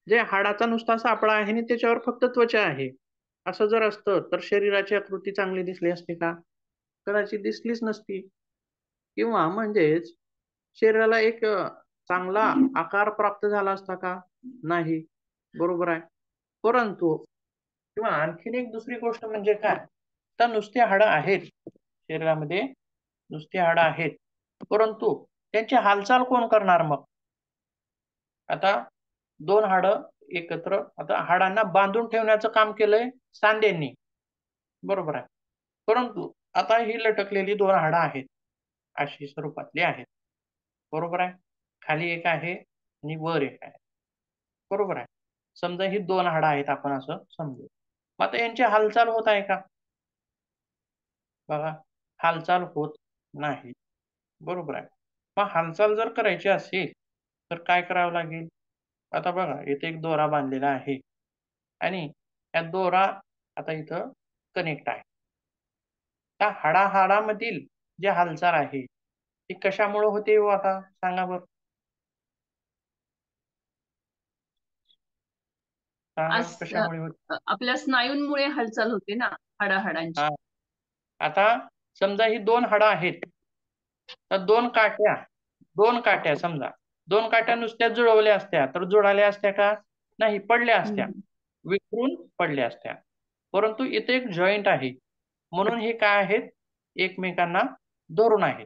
जे हाडाचा नुसता सापळा आहे आणि त्याच्यावर फक्त त्वचा आहे असं जर असतं तर शरीराची आकृती चांगली दिसली असती का? कदाचित दिसलीच नसती. किंवा म्हणजेच शरीराला एक चांगला आकार प्राप्त झाला असता का? नाही. बरोबर आहे. परंतु किंवा आणखीन एक दुसरी गोष्ट म्हणजे काय? तर नुसती हाडं आहेत शरीरामध्ये, नुसती हाडं आहेत परंतु त्यांची हालचाल कोण करणार मग? आता दोन हाडं एकत्र, आता हाडांना बांधून ठेवण्याचं काम केलंय सांध्यांनी, बरोबर आहे. परंतु आता ही लटकलेली दोन हाडं आहेत, अशी स्वरूपातली आहेत, बरोबर आहे. खाली एक आहे आणि वर एक आहे, बरोबर आहे. समजा ही दोन हाडं आहेत आपण असं समजू. मग आता यांची हालचाल होत आहे का? बघा, हालचाल होत नाही, बरोबर आहे. मग हालचाल जर करायची असेल तर काय करावं लागेल? आता बघा, इथे एक दोरा बांधलेला आहे आणि या दोरा आता इथं कनेक्ट आहे. त्या हाडाहाडामधील जी हालचाल आहे ती कशामुळे होते हो? आता सांगा बरं, सांगा आज कशामुळे होते? आपल्या स्नायूंमुळे हालचाल होते ना हाडाहाडांची. हा, आता समजा ही दोन हाडं आहेत, तर दोन काट्या समजा, दोन काट्या नुसत्या जुळवल्या असत्या तर जुळाल्या असत्या का? नाही, पडल्या असत्या, हम्म. विखरून पडल्या असत्या. परंतु इथे एक जॉईंट आहे, म्हणून हे काय आहेत? एकमेकांना धरून आहेत,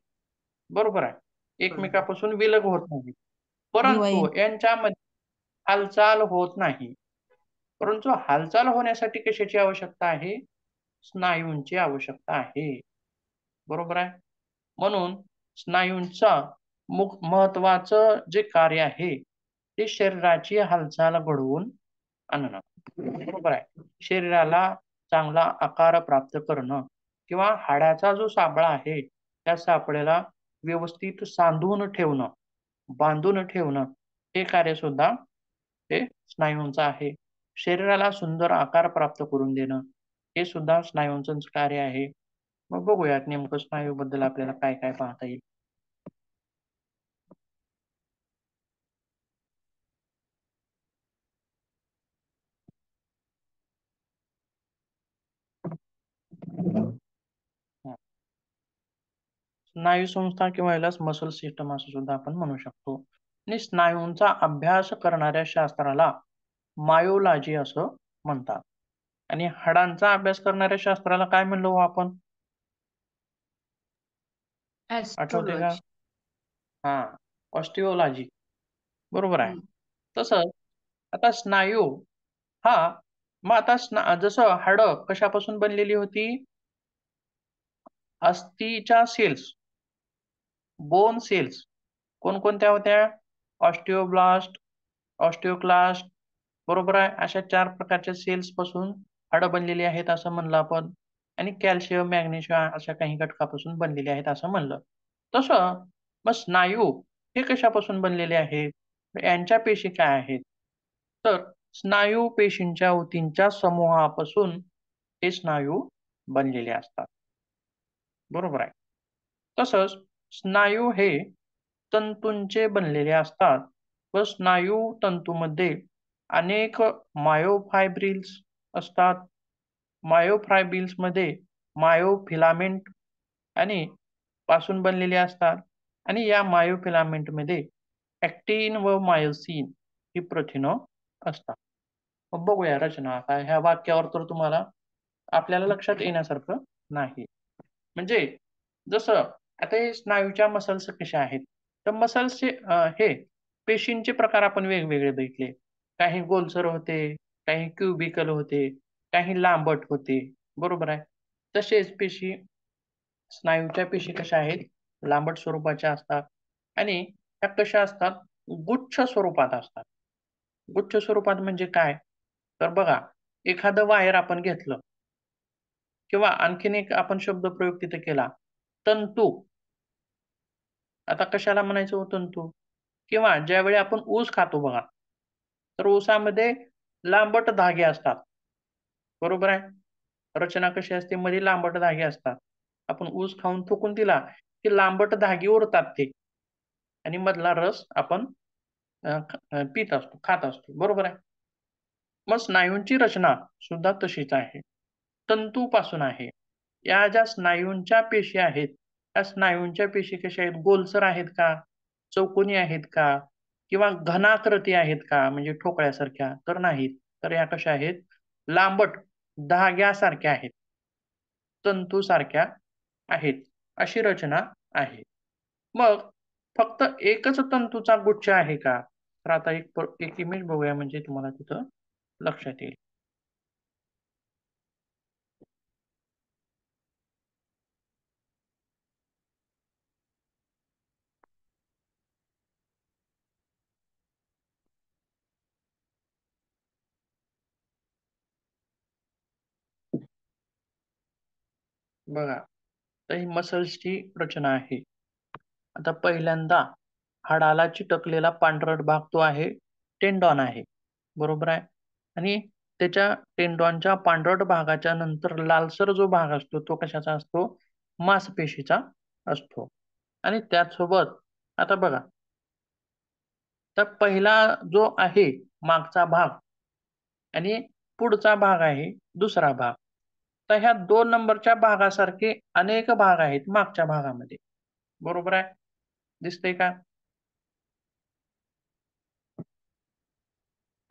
बरोबर आहे. एकमेकापासून विलग होत नाही. परंतु डिवाइन यांच्यामध्ये हालचाल होत नाही. परंतु हालचाल होण्यासाठी कशाची आवश्यकता आहे? स्नायूंची आवश्यकता आहे, बरोबर आहे. म्हणून स्नायूंचा महत्वाचं जे कार्य आहे ते शरीराची हालचाल घडवून आणणं, बरोबर आहे. शरीराला चांगला आकार प्राप्त करणं किंवा हाडाचा जो सापळा आहे त्या सापळ्याला व्यवस्थित सांधून ठेवणं, बांधून ठेवणं, हे कार्य सुद्धा हे स्नायूंचं आहे. शरीराला सुंदर आकार प्राप्त करून देणं, हे सुद्धा स्नायूंचंच कार्य आहे. मग बघूयात नेमकं स्नायूबद्दल आपल्याला काय काय पाहता येईल. स्नायू संस्था किंवा यालाच मसल सिस्टम असं सुद्धा आपण म्हणू शकतो. आणि स्नायूंचा अभ्यास करणाऱ्या शास्त्राला मायोलॉजी असं म्हणतात. आणि हाडांचा अभ्यास करणाऱ्या शास्त्राला काय म्हणलो हो आपण? आठवते का? ऍस्ट्रोलॉजी. हा, ऑस्टिओलॉजी, बरोबर आहे. तसंच आता स्नायू हा, मग आता जसं हाडं कशापासून बनलेली होती? अस्थिच्या सेल्स, बोन सेल्स कोणकोणत्या होत्या? ऑस्टिओब्लास्ट, ऑस्टिओक्लास्ट, बरोबर आहे. अशा 4 प्रकारच्या सेल्स पासून हाडं बनलेली आहेत असं म्हणलं आपण. आणि कॅल्शियम, मॅग्नेशियम अशा काही घटकापासून बनलेली आहेत असं म्हणलं. तसं मग स्नायू हे कशापासून बनलेले आहेत? यांच्या पेशी काय आहेत? तर स्नायू पेशींच्या ऊतींच्या समूहापासून हे स्नायू बनलेले असतात, बरोबर आहे. तसंच स्नायू हे तंतूंचे बनलेले असतात व स्नायू तंतूमध्ये अनेक मायोफायब्रिल्स असतात. मायोफायब्रिल्समध्ये मायोफिलामेंट आणि पासून बनलेले असतात आणि या मायोफिलामेंटमध्ये ॲक्टिन व मायोसिन ही प्रथिनं असतात. मग बघूया रचना. आता ह्या वाक्यावर तर तुम्हाला आपल्याला लक्षात येण्यासारखं नाही. म्हणजे जसं आता हे स्नायूच्या मसल्स कशा आहेत? तर मसल्सचे हे पेशींचे प्रकार आपण वेगवेगळे बघितले. काही गोलसर होते, काही क्युबिकल होते, काही लांबट होते, बरोबर आहे. तसेच स्नायूच्या पेशी कशा आहेत? लांबट स्वरूपाच्या असतात आणि त्या कशा असतात? गुच्छ स्वरूपात असतात. गुच्छ स्वरूपात म्हणजे काय? तर बघा, एखादं वायर आपण घेतलं किंवा आणखीन एक आपण शब्दप्रयोग तिथे केला, तंतू. आता कशाला म्हणायचं हो तंतू? किंवा ज्यावेळी आपण ऊस खातो बघा, तर ऊसामध्ये लांबट धागे असतात, बरोबर आहे. रचना कशी असते? मध्ये लांबट धागे असतात. आपण ऊस खाऊन थुंकून दिला की लांबट धागे उरतात ते आणि मधला रस आपण पीत असतो, खात असतो, बरोबर आहे. मग स्नायूंची रचना सुद्धा तशीच आहे, तंतूपासून आहे. या ज्या स्नायूंच्या पेशी आहेत, त्या स्नायूंच्या पेशी कशा आहेत? गोलसर आहेत का? चौकोनी आहेत का? किंवा घनाकृती आहेत का? म्हणजे ठोकळ्यासारख्या? तर नाहीत. तर या कशा आहेत? लांबट धाग्यासारख्या आहेत, तंतूसारख्या आहेत, अशी रचना आहे. मग फक्त एकच तंतूचा गुच्छ आहे का? तर आता एक इमेज बघूया, म्हणजे तुम्हाला तिथं लक्षात येईल. बघा, तर ही मसल्सची रचना आहे. आता पहिल्यांदा हाडाला चिटकलेला पांढरट भाग तो आहे टेंडॉन आहे, बरोबर आहे. आणि त्याच्या टेंडॉनच्या पांढरट भागाच्या नंतर लालसर जो भाग असतो तो कशाचा असतो? मांसपेशीचा असतो. आणि त्याचसोबत आता बघा, तर पहिला जो आहे मागचा भाग आणि पुढचा भाग आहे दुसरा भाग. तर ह्या 2 नंबरच्या भागासारखे अनेक भाग आहेत मागच्या भागामध्ये, बरोबर आहे. दिसतंय का?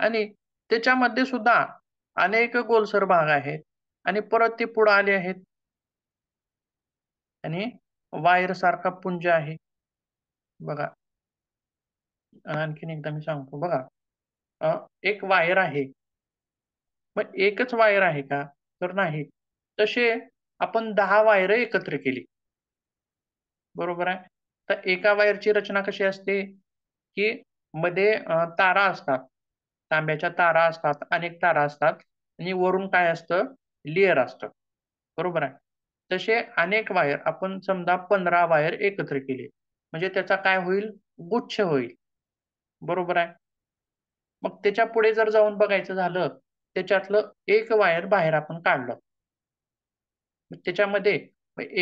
आणि त्याच्यामध्ये सुद्धा अनेक गोलसर भाग आहेत आणि परत ते पुढे आले आहेत आणि वायर सारखा पुंज आहे. बघा, आणखीन एकदा मी सांगतो बघा. एक वायर आहे. मग एकच वायर आहे का? तर नाही. तसे आपण 10 वायर एकत्र केली, बरोबर आहे. तर एका वायरची रचना कशी असते, की मध्ये तारा असतात. तांब्याच्या तारा असतात, अनेक तारा असतात आणि वरून काय असतं? लेयर असतं. बरोबर आहे. तसे अनेक वायर आपण समजा 15 वायर एकत्र केले, म्हणजे त्याचा काय होईल? गुच्छ होईल. बरोबर आहे. मग त्याच्या पुढे जर जाऊन बघायचं झालं, त्याच्यातलं एक वायर बाहेर आपण काढलं. मग त्याच्यामध्ये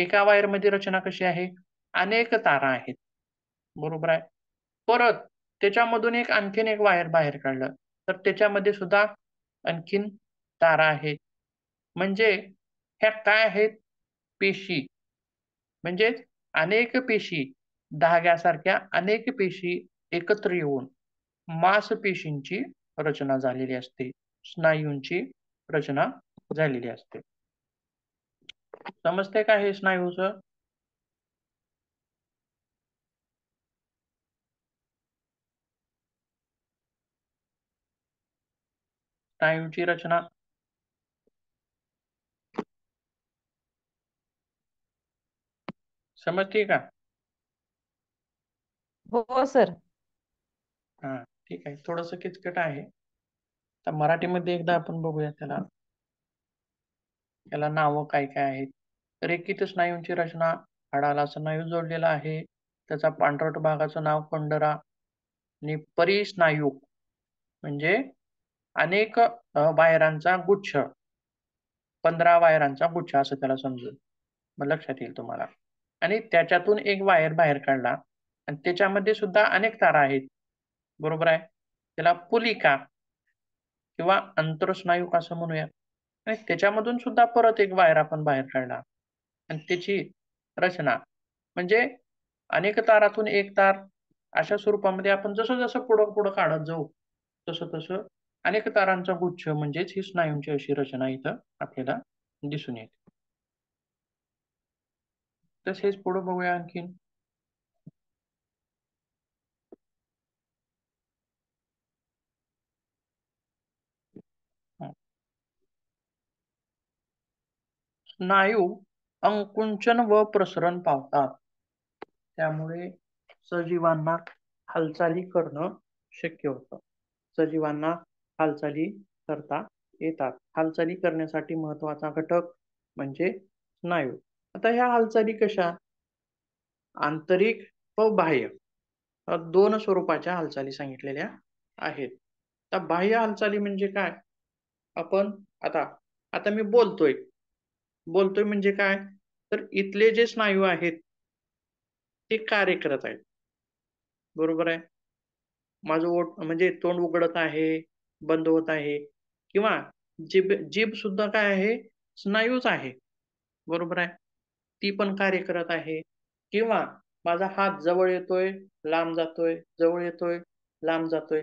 एका वायरमध्ये रचना कशी आहे? अनेक तारा आहेत. बरोबर आहे. परत त्याच्यामधून आणखीन एक वायर बाहेर काढलं, तर त्याच्यामध्ये सुद्धा आणखीन तारा आहेत. म्हणजे ह्या काय आहेत? पेशी. म्हणजेच अनेक पेशी, धाग्यासारख्या अनेक पेशी एकत्र येऊन मांसपेशींची रचना झालेली असते. स्नायूंची रचना झालेली असते. समजतंय का हे स्नायूचं? स्नायूंची रचना समजते का? हो सर. हा, ठीक आहे. थोडंसं किचकट आहे. तर मराठीमध्ये एकदा आपण बघूया त्याला. त्याला नावं काय काय आहेत? रेखित स्नायूंची रचना. हाडाला स्नायू जोडलेला आहे. त्याचा पांढरट भागाचं नाव कंडरा. आणि परिस्नायू म्हणजे अनेक वायरांचा गुच्छ, 15 वायरांचा गुच्छ असं त्याला समजून मग लक्षात येईल तुम्हाला. आणि त्याच्यातून एक वायर बाहेर काढला आणि त्याच्यामध्ये सुद्धा अनेक तारा आहेत, बरोबर आहे. त्याला पुलिका किंवा अंतरस्नायू असं म्हणूया. आणि त्याच्यामधून सुद्धा परत एक वायर आपण बाहेर काढला आणि त्याची रचना म्हणजे अनेक तारातून एक तार, अशा स्वरूपामध्ये आपण जसं जसं पुढं पुढं काढत जाऊ तसं तसं अनेक तारांचा गुच्छ म्हणजेच ही स्नायूंची अशी रचना इथं आपल्याला दिसून येते. तसेच पुढे बघूया आणखीन. स्नायू अंकुंचन व प्रसरण पावतात. त्यामुळे सजीवांना हालचाली करणं शक्य होतं. सजीवांना हालचाली करता येतात. हालचाली करण्यासाठी महत्वाचा घटक म्हणजे स्नायू. आता ह्या हालचाली कशा? आंतरिक व बाह्य, दोन स्वरूपाच्या हालचाली सांगितलेल्या आहेत. तर बाह्य हालचाली म्हणजे काय? आपण आता आता मी बोलतोय. बोलतोय म्हणजे काय? तर इथले जे स्नायू आहेत ते कार्य करत आहेत. बरोबर आहे. माझं ओठ म्हणजे तोंड उघडत आहे, बंद होत आहे किंवा जीभ जीभ सुद्धा काय आहे? स्नायूच आहे. बरोबर आहे. ती पण कार्य करत आहे. किंवा माझा हात जवळ येतोय, लांब जातोय, जवळ येतोय, लांब जातोय.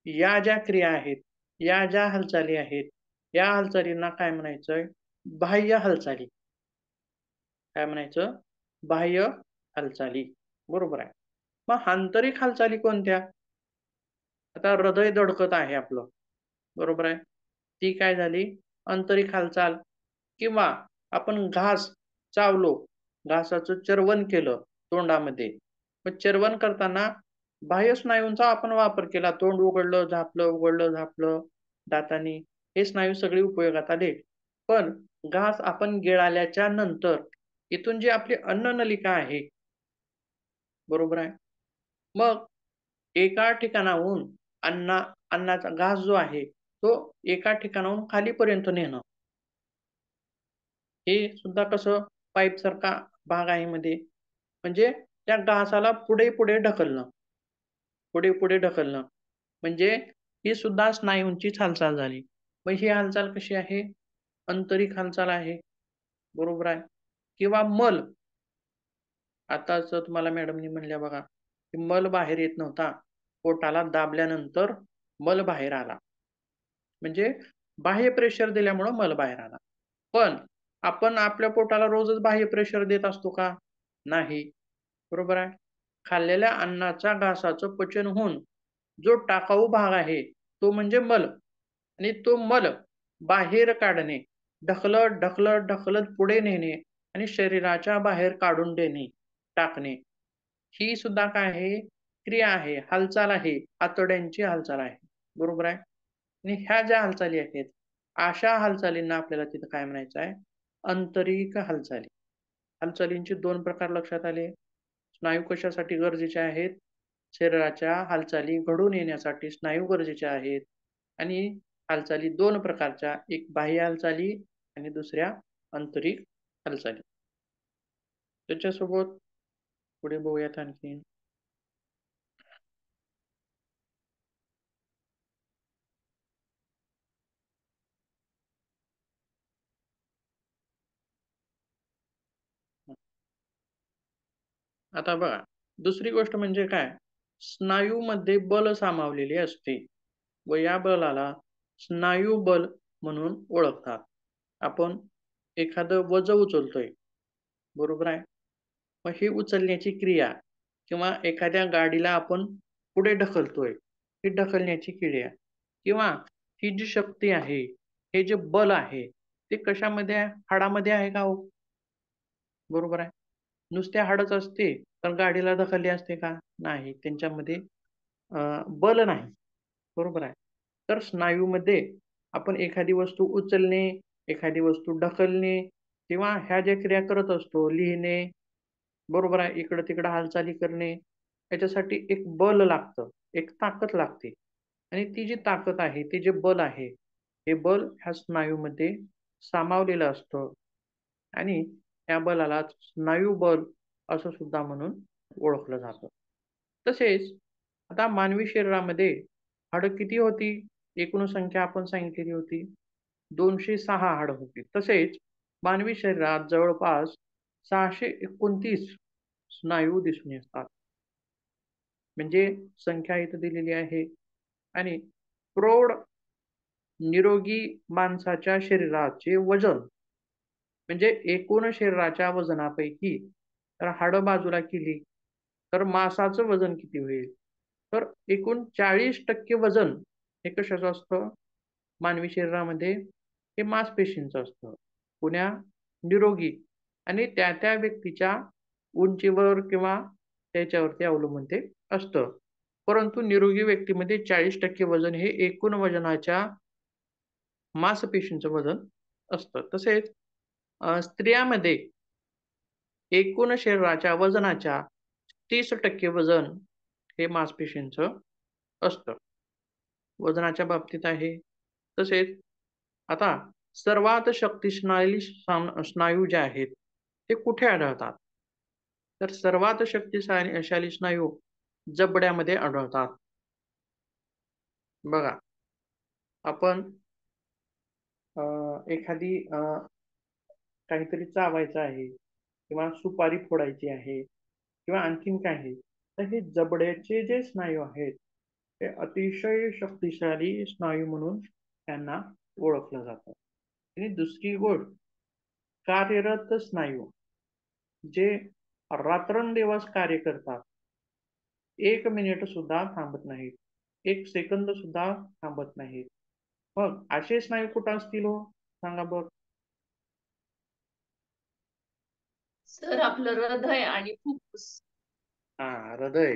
या ज्या क्रिया आहेत, या ज्या हालचाली आहेत, या हालचालींना काय म्हणायचंय? बाह्य हालचाली. काय म्हणायचं? बाह्य हालचाली. बरोबर आहे. मग आंतरिक हालचाली कोणत्या? आता हृदय धडकत आहे आपलं, बरोबर आहे. ती काय झाली? आंतरिक हालचाल. किंवा आपण घास चावलो, घासाचं चर्वण केलं तोंडामध्ये. मग चर्वण करताना बाह्य स्नायूंचा आपण वापर केला. तोंड उघडलं, झापलं, उघडलं, झापलं दातांनी. हे स्नायू सगळे उपयोगात आले. पण घास आपण गिळाल्याच्या नंतर इथून जी आपली अन्ननलिका आहे, बरोबर आहे. मग एका ठिकाणाहून अन्नाचा घास जो आहे, तो एका ठिकाणाहून खालीपर्यंत नेणं. हे सुद्धा कसं पाईपसारखा भाग आहे मध्ये. म्हणजे त्या घासाला पुढे-पुढे ढकलणं, पुढे-पुढे ढकलणं. म्हणजे ही सुद्धा स्नायूंचीच हालचाल झाली. मग ही हालचाल कशी आहे? आंतरिक हालचाल आहे. बरोबर आहे. किंवा मल. आताच तुम्हाला मॅडमनी म्हणल्या बघा, की मल बाहेर येत नव्हता. पोटाला दाबल्यानंतर मल बाहेर आला. म्हणजे बाह्य प्रेशर दिल्यामुळं मल बाहेर आला. पण आपण आपल्या पोटाला रोजच बाह्य प्रेशर देत असतो का? नाही. बरोबर आहे. खाल्लेल्या अन्नाच्या घासाचं पचन होऊन जो टाकाऊ भाग आहे, तो म्हणजे मल. आणि तो मल बाहेर काढणे, ढकलत, ढकलत, ढकलत पुढे नेणे आणि शरीराच्या बाहेर काढून देणे, टाकणे. ही सुद्धा काय आहे? क्रिया आहे, हालचाल आहे, आतड्यांची हालचाल आहे. बरोबर आहे. आणि ह्या ज्या हालचाली आहेत, अशा हालचालींना आपल्याला तिथं काय म्हणायचं आहे? आंतरिक हालचाली. हालचालींचे 2 प्रकार लक्षात आले. स्नायू कशासाठी गरजेचे आहेत? शरीराच्या हालचाली घडून येण्यासाठी स्नायू गरजेचे आहेत. आणि हालचाली 2 प्रकारच्या, एक बाह्य हालचाली आणि दुसऱ्या आंतरिक हालचाली. त्याच्यासोबत पुढे बघूयात आणखी. आता बघा, दुसरी गोष्ट म्हणजे काय? स्नायूमध्ये बल सामावलेले असते व या बलाला स्नायू बल म्हणून ओळखतात. आपण एखादं वजन उचलतोय, बरोबर आहे. मग ही उचलण्याची क्रिया किंवा एखाद्या गाडीला आपण पुढे ढकलतोय, ही ढकलण्याची क्रिया किंवा ही जी शक्ती आहे, हे जे बल आहे, ते कशामध्ये आहे? हाडामध्ये आहे का हो? बरोबर आहे. नुसते हाडच असते तर गाडीला ढकलली असते का? नाही. त्यांच्यामध्ये बल नाही. बरोबर आहे. तर स्नायूमध्ये आपण एखादी वस्तू उचलणे, एखादी वस्तू ढकलणे किंवा ह्या ज्या क्रिया करत असतो, लिहिणे, बरोबर आहे. इकडं-तिकडं हालचाली करणे, याच्यासाठी एक बल लागतं, एक ताकद लागते. आणि ती जी ताकद आहे, ते जे बल आहे, हे बल ह्या स्नायूमध्ये सामावलेलं असतं आणि या बलालाच स्नायूबल असं सुद्धा म्हणून ओळखलं जातं. तसेच आता मानवी शरीरामध्ये हाडं किती होती? एकूण संख्या आपण सांगितलेली होती 206 हाडं होती. तसेच मानवी शरीरात जवळपास 629 स्नायू दिसून येतात. म्हणजे संख्या इथं दिलेली आहे. आणि प्रौढ निरोगी माणसाच्या शरीराचे वजन म्हणजे एकूण शरीराच्या वजनापैकी तर हाडं बाजूला केली तर मांसाचं वजन किती होईल? तर एकूण 40% वजन हे कशाचं असतं? मानवी शरीरामध्ये हे मांसपेशींचं असतं. पुण्या निरोगी आणि त्या व्यक्तीच्या उंचीवर किंवा त्याच्यावरती अवलंबून ते असतं. परंतु निरोगी व्यक्तीमध्ये 40% वजन हे एकूण वजनाच्या मांसपेशींचं वजन असतं. तसेच स्त्रियामध्ये एकूण शरीराच्या वजनाच्या 30% वजन हे मांसपेशींचं असतं. वजनाच्या बाबतीत आहे. तसेच आता सर्वात शक्तिशाली स्नायू जे आहेत, ते कुठे आढळतात? तर सर्वात शक्तिशाली स्नायू जबड्यामध्ये आढळतात. बघा, आपण एखादी काहीतरी चावायचं आहे किंवा सुपारी फोडायची आहे किंवा आणखीन काय आहे, तर हे जबड्याचे जे स्नायू आहेत, ते अतिशय शक्तिशाली स्नायू म्हणून त्यांना ओळखलं जातं. आणि दुसरी गोष्ट कार्यरत स्नायू जे रात्रंदिवस कार्य करतात. 1 मिनिट सुद्धा थांबत नाहीत. 1 सेकंद सुद्धा थांबत नाहीत. मग असे स्नायू कुठं असतील हो? सांगा बरं. सर आपलं हृदय आणि फुफ्फुस. हृदय.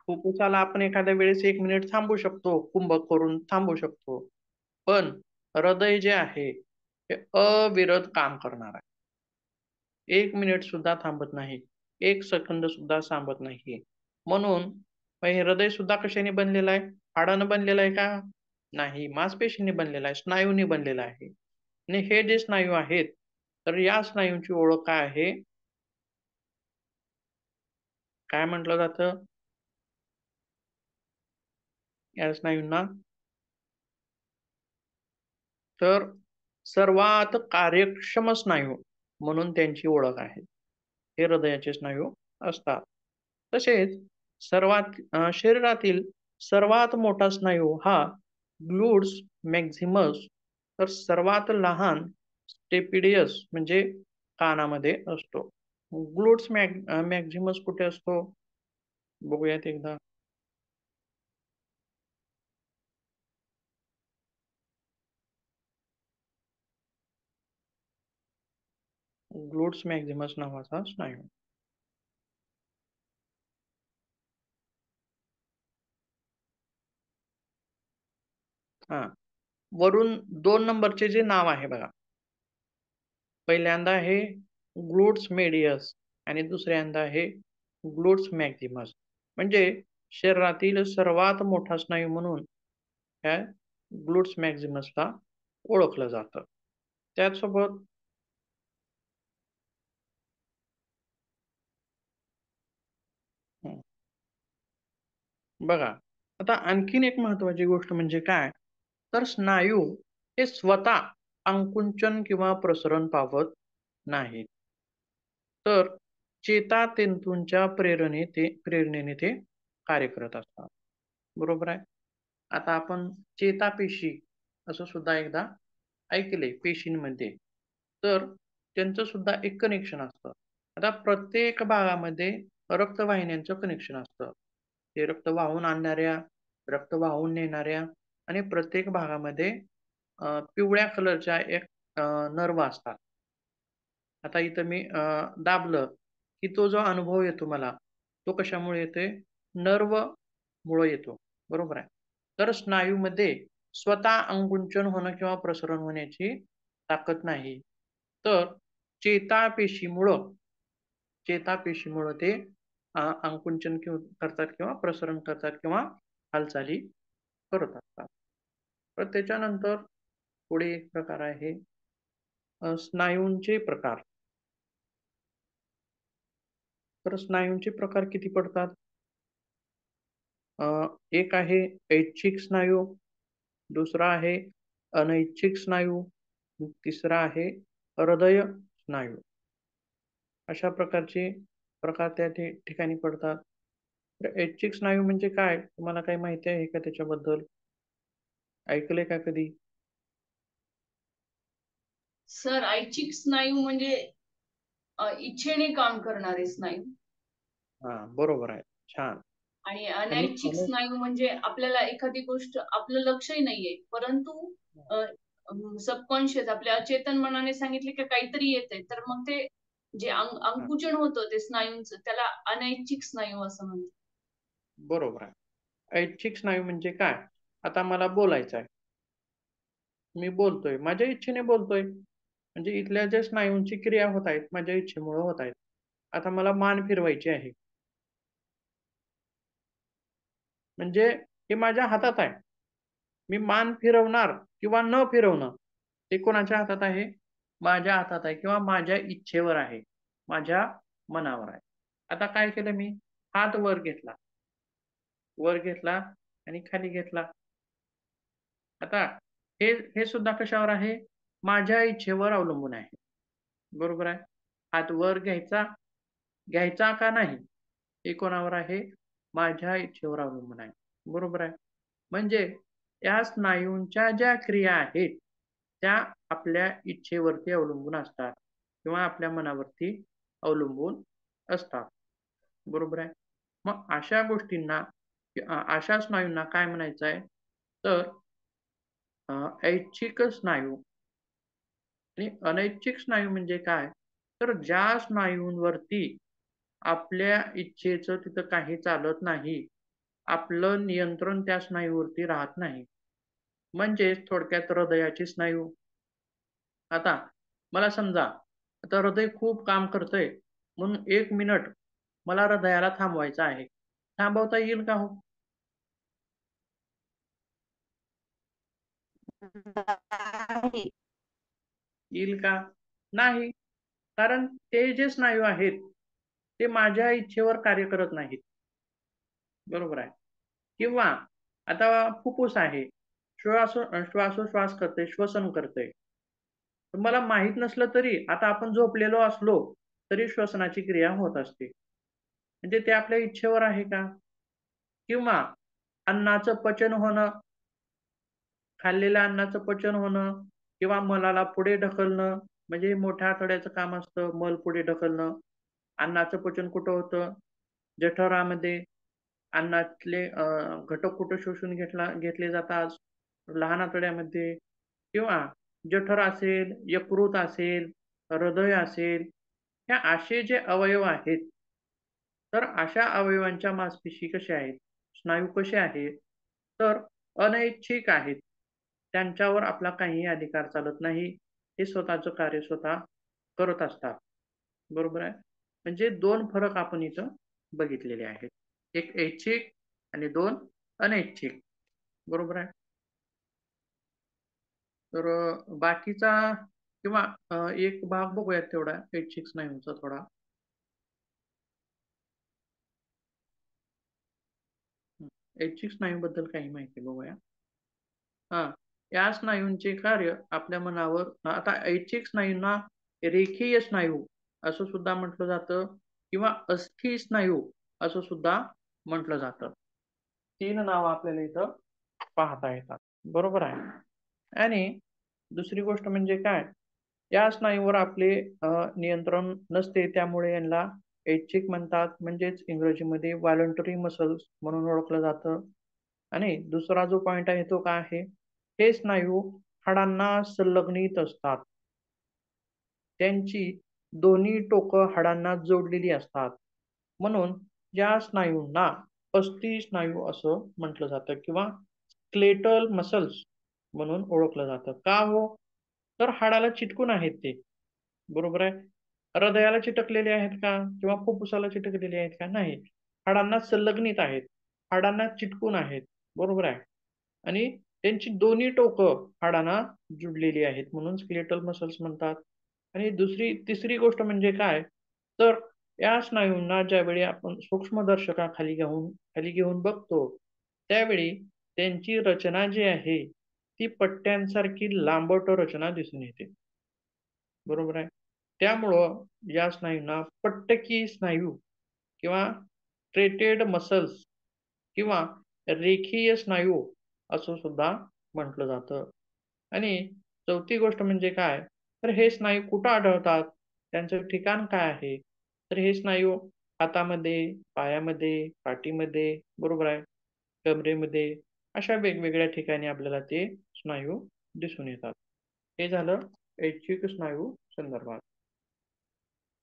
फुफ्फुसाला आपण एखाद्या वेळेस 1 मिनिट थांबू शकतो, कुंभक करून थांबू शकतो. पण हृदय जे आहे हे अविरत काम करणार आहे. 1 मिनिट सुद्धा थांबत नाही. 1 सेकंद सुद्धा थांबत नाही. म्हणून हे हृदय सुद्धा कशाने बनलेलं आहे? हाडानं बनलेलं आहे का? नाही. मांसपेशींनी बनलेलं आहे, स्नायूंनी बनलेलं आहे. आणि हे जे स्नायू आहेत, तर या स्नायूंची ओळख काय आहे? काय म्हटलं जातं? या स्नायूंना तर सर्वात कार्यक्षम स्नायू म्हणून त्यांची ओळख आहे. हे हृदयाचे स्नायू असतात. तसेच शरीरातील सर्वात मोठा स्नायू हा ग्लूट्स मॅक्झिमस, तर सर्वात लहान स्टेपिडियस म्हणजे कानामध्ये असतो. ग्लूट्स मॅक्झिमस कुठे असतो? बघूयात एकदा. ग्लूट्स मॅक्झिमस नावाचा स्नायू. वरून 2 नंबरचे जे नाव आहे बघा. पहिल्यांदा आहे ग्लूट्स मेडियस आणि दुसऱ्यांदा आहे ग्लूट्स मॅक्झिमस. म्हणजे शरीरातील सर्वात मोठा स्नायू म्हणून ह्या ग्लूट्स मॅक्झिमसला ओळखलं जातं. त्याचसोबत बघा, आता आणखीन एक महत्त्वाची गोष्ट म्हणजे काय? तर स्नायू हे स्वतः आकुंचन किंवा प्रसरण पावत नाहीत. तर चेतातंतूंच्या प्रेरणेने ते कार्य करत असतात. बरोबर आहे. आता आपण चेतापेशी असं सुद्धा एकदा ऐकले पेशींमध्ये. तर त्यांचं सुद्धा एक कनेक्शन असतं. आता प्रत्येक भागामध्ये रक्तवाहिन्यांचं कनेक्शन असतं. ते रक्त वाहून आणणाऱ्या, रक्त वाहून नेणाऱ्या आणि प्रत्येक भागामध्ये पिवळ्या कलरच्या एक नर्व्ह असतात. आता इथं मी दाबलं, की तो जो अनुभव येतो मला, तो कशामुळे येतोय? नर्व्हमुळे येतो. बरोबर आहे. तर स्नायूमध्ये स्वतः आकुंचन होणं किंवा प्रसरण होण्याची ताकद नाही. तर चेतापेशीमुळं चेतापेशीमुळं ते आकुंचन करतात किंवा प्रसरण करतात किंवा हालचाली करत असतात. तर त्याच्यानंतर पुढे एक प्रकार आहे स्नायूंचे प्रकार. तर स्नायूंचे प्रकार किती पडतात? एक आहे ऐच्छिक स्नायू, दुसरा आहे अनैच्छिक स्नायू, तिसरा आहे हृदय स्नायू. अशा प्रकारचे प्रकार त्या ठिकाणी पडतात. तर ऐच्छिक स्नायू म्हणजे काय? तुम्हाला काही माहिती आहे का त्याच्याबद्दल? ऐकलंय का कधी? सर ऐच्छिक स्नायू म्हणजे इच्छेने काम करणारे स्नायू. बरोबर आहे. छान. आणि आणि अनैच्छिक स्नायू म्हणजे आपल्याला एखादी गोष्ट आपलं लक्षही नाहीये, परंतु सबकॉन्शियस आपल्या अचेतन मनाने सांगितले की काहीतरी येतंय, तर मग ते जे हां, अंकुचन होतं ते स्नायूंचं, त्याला अनैच्छिक स्नायू असं म्हणतात. बरोबर आहे. ऐच्छिक स्नायू म्हणजे काय? आता मला बोलायचं आहे. मी बोलतोय. माझ्या इच्छेने बोलतोय. म्हणजे इथल्या ज्या स्नायूंची क्रिया होत आहेत, माझ्या इच्छेमुळे होत आहेत. आता मला मान फिरवायची आहे. म्हणजे हे माझ्या हातात आहे. मी मान फिरवणार किंवा न फिरवणं, हे कोणाच्या हातात आहे? माझ्या हातात आहे किंवा माझ्या इच्छेवर आहे. माझ्या मनावर आहे. आता काय केलं मी? हात वर घेतला आणि खाली घेतला. आता हे हे सुद्धा कशावर आहे? माझ्या इच्छेवर अवलंबून आहे. बरोबर आहे. हात वर घ्यायचा का नाही? हे कोणावर आहे? माझ्या इच्छेवर अवलंबून आहे. बरोबर आहे. म्हणजे या स्नायूंच्या ज्या क्रिया आहेत, त्या आपल्या इच्छेवरती अवलंबून असतात किंवा आपल्या मनावरती अवलंबून असतात. बरोबर आहे. मग अशा गोष्टींना अशा स्नायूंना काय म्हणायचं आहे, तर ऐच्छिक स्नायू आणि अनैच्छिक स्नायू म्हणजे काय, तर ज्या स्नायूंवरती आपल्या इच्छेचं तिथं काही चालत नाही, आपलं नियंत्रण त्या स्नायूवरती राहत नाही. म्हणजेच थोडक्यात हृदयाची स्नायू. आता मला समजा आता हृदय खूप काम करतंय, म्हणून 1 मिनिट मला हृदयाला थांबवायचं आहे. थांबवता येईल का हो? नाही. येईल का? नाही. कारण ते जे स्नायू आहेत, ते माझ्या इच्छेवर कार्य करत नाहीत. बरोबर आहे. किंवा आता फुफ्फुस आहे. श्वासोश्वास करते, श्वसन करते. तर मला माहीत नसलं तरी आता आपण झोपलेलो असलो, तरी श्वसनाची क्रिया होत असते. म्हणजे ते आपल्या इच्छेवर आहे का? किंवा अन्नाचं पचन होणं, खाल्लेल्या अन्नाचं पचन होणं किंवा मलाला पुढे ढकलणं, म्हणजे मोठ्या आतड्याचं काम असतं, मल पुढे ढकलणं. अन्नाचं पचन कुठं होतं? जठरामध्ये. अन्नातले घटक कुठं शोषून घेतले जातात? लहान आतड्यामध्ये. किंवा जठर असेल, यकृत असेल, हृदय असेल, ह्या असे जे अवयव आहेत, तर अशा अवयवांच्या मासपेशी कशा आहेत, स्नायू कसे आहेत, तर अनैच्छिक आहेत. त्यांच्यावर आपला काहीही अधिकार चालत नाही. हे स्वतःचं कार्य स्वतः करत असतात. बरोबर आहे. म्हणजे 2 फरक आपण इथं बघितलेले आहेत. एक ऐच्छिक आणि 2 अनैच्छिक. बरोबर आहे. तर बाकीचा किंवा एक भाग बघूयात तेवढा ऐच्छिक स्नायूंचा थोडा. ऐच्छिक स्नायूबद्दल काही माहिती बघूया. हां, या स्नायूंचे कार्य आपल्या मनावर आता ऐच्छिक स्नायूंना रेखीय स्नायू असं सुद्धा म्हटलं जातं किंवा अस्थी स्नायू असं सुद्धा म्हटलं जातं. 3 नावं आपल्याला इथं पाहता येतात. बरोबर आहे. आणि दुसरी गोष्ट म्हणजे काय, या स्नायूवर आपले नियंत्रण नसते, त्यामुळे यांना ऐच्छिक म्हणतात. म्हणजेच इंग्रजीमध्ये व्हॉलंटरी मसल्स म्हणून ओळखलं जातं. आणि दुसरा जो पॉइंट आहे तो काय आहे, हे स्नायू हाडांना संलग्नित असतात. त्यांची दोन्ही टोकं हाडांना जोडलेली असतात. म्हणून या स्नायूंना अस्थी स्नायू असं म्हटलं जातं किंवा स्केलेटल मसल्स म्हणून ओळखलं जातं. का हो? तर हाडाला चिटकून आहेत ते. बरोबर आहे. हृदयाला चिटकलेले आहेत का? किंवा फुफ्फुसाला चिटकलेले आहेत का? नाही. हाडांना संलग्नित आहेत. हाडांना चिटकून आहेत. बरोबर आहे. आणि त्यांची दोन्ही टोकं हाडांना जुडलेली आहेत म्हणून स्केलेटल मसल्स म्हणतात. आणि तिसरी गोष्ट म्हणजे काय, तर या स्नायूंना ज्यावेळी आपण सूक्ष्मदर्शकाखाली खाली घेऊन बघतो, त्यावेळी त्यांची रचना जी आहे, ती पट्ट्यांसारखी लांबट रचना दिसून येते. बरोबर आहे. त्यामुळं या स्नायूंना पट्टकी स्नायू किंवा स्ट्रेटेड मसल्स किंवा रेखीय स्नायू असं सुद्धा म्हटलं जातं. आणि चौथी गोष्ट म्हणजे काय, तर हे स्नायू कुठं आढळतात? त्यांचं ठिकाण काय आहे? तर हे स्नायू हातामध्ये, पायामध्ये, पाठीमध्ये, बरोबर आहे, कमरेमध्ये अशा वेगवेगळ्या ठिकाणी आपल्याला ते स्नायू दिसून येतात. हे झालं ऐच्छिक स्नायू संदर्भात.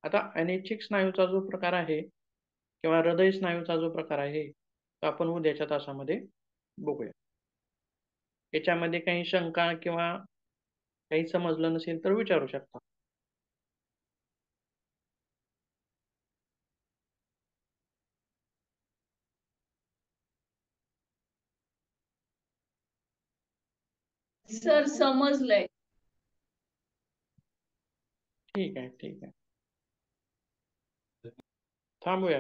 आता अनैच्छिक स्नायूचा जो प्रकार आहे किंवा हृदय स्नायूचा जो प्रकार आहे, तो आपण उद्याच्या तासामध्ये बघूया. याच्यामध्ये काही शंका किंवा काही समजलं नसेल तर विचारू शकता. सर समजलंय. ठीक आहे, ठीक आहे. थांबूया.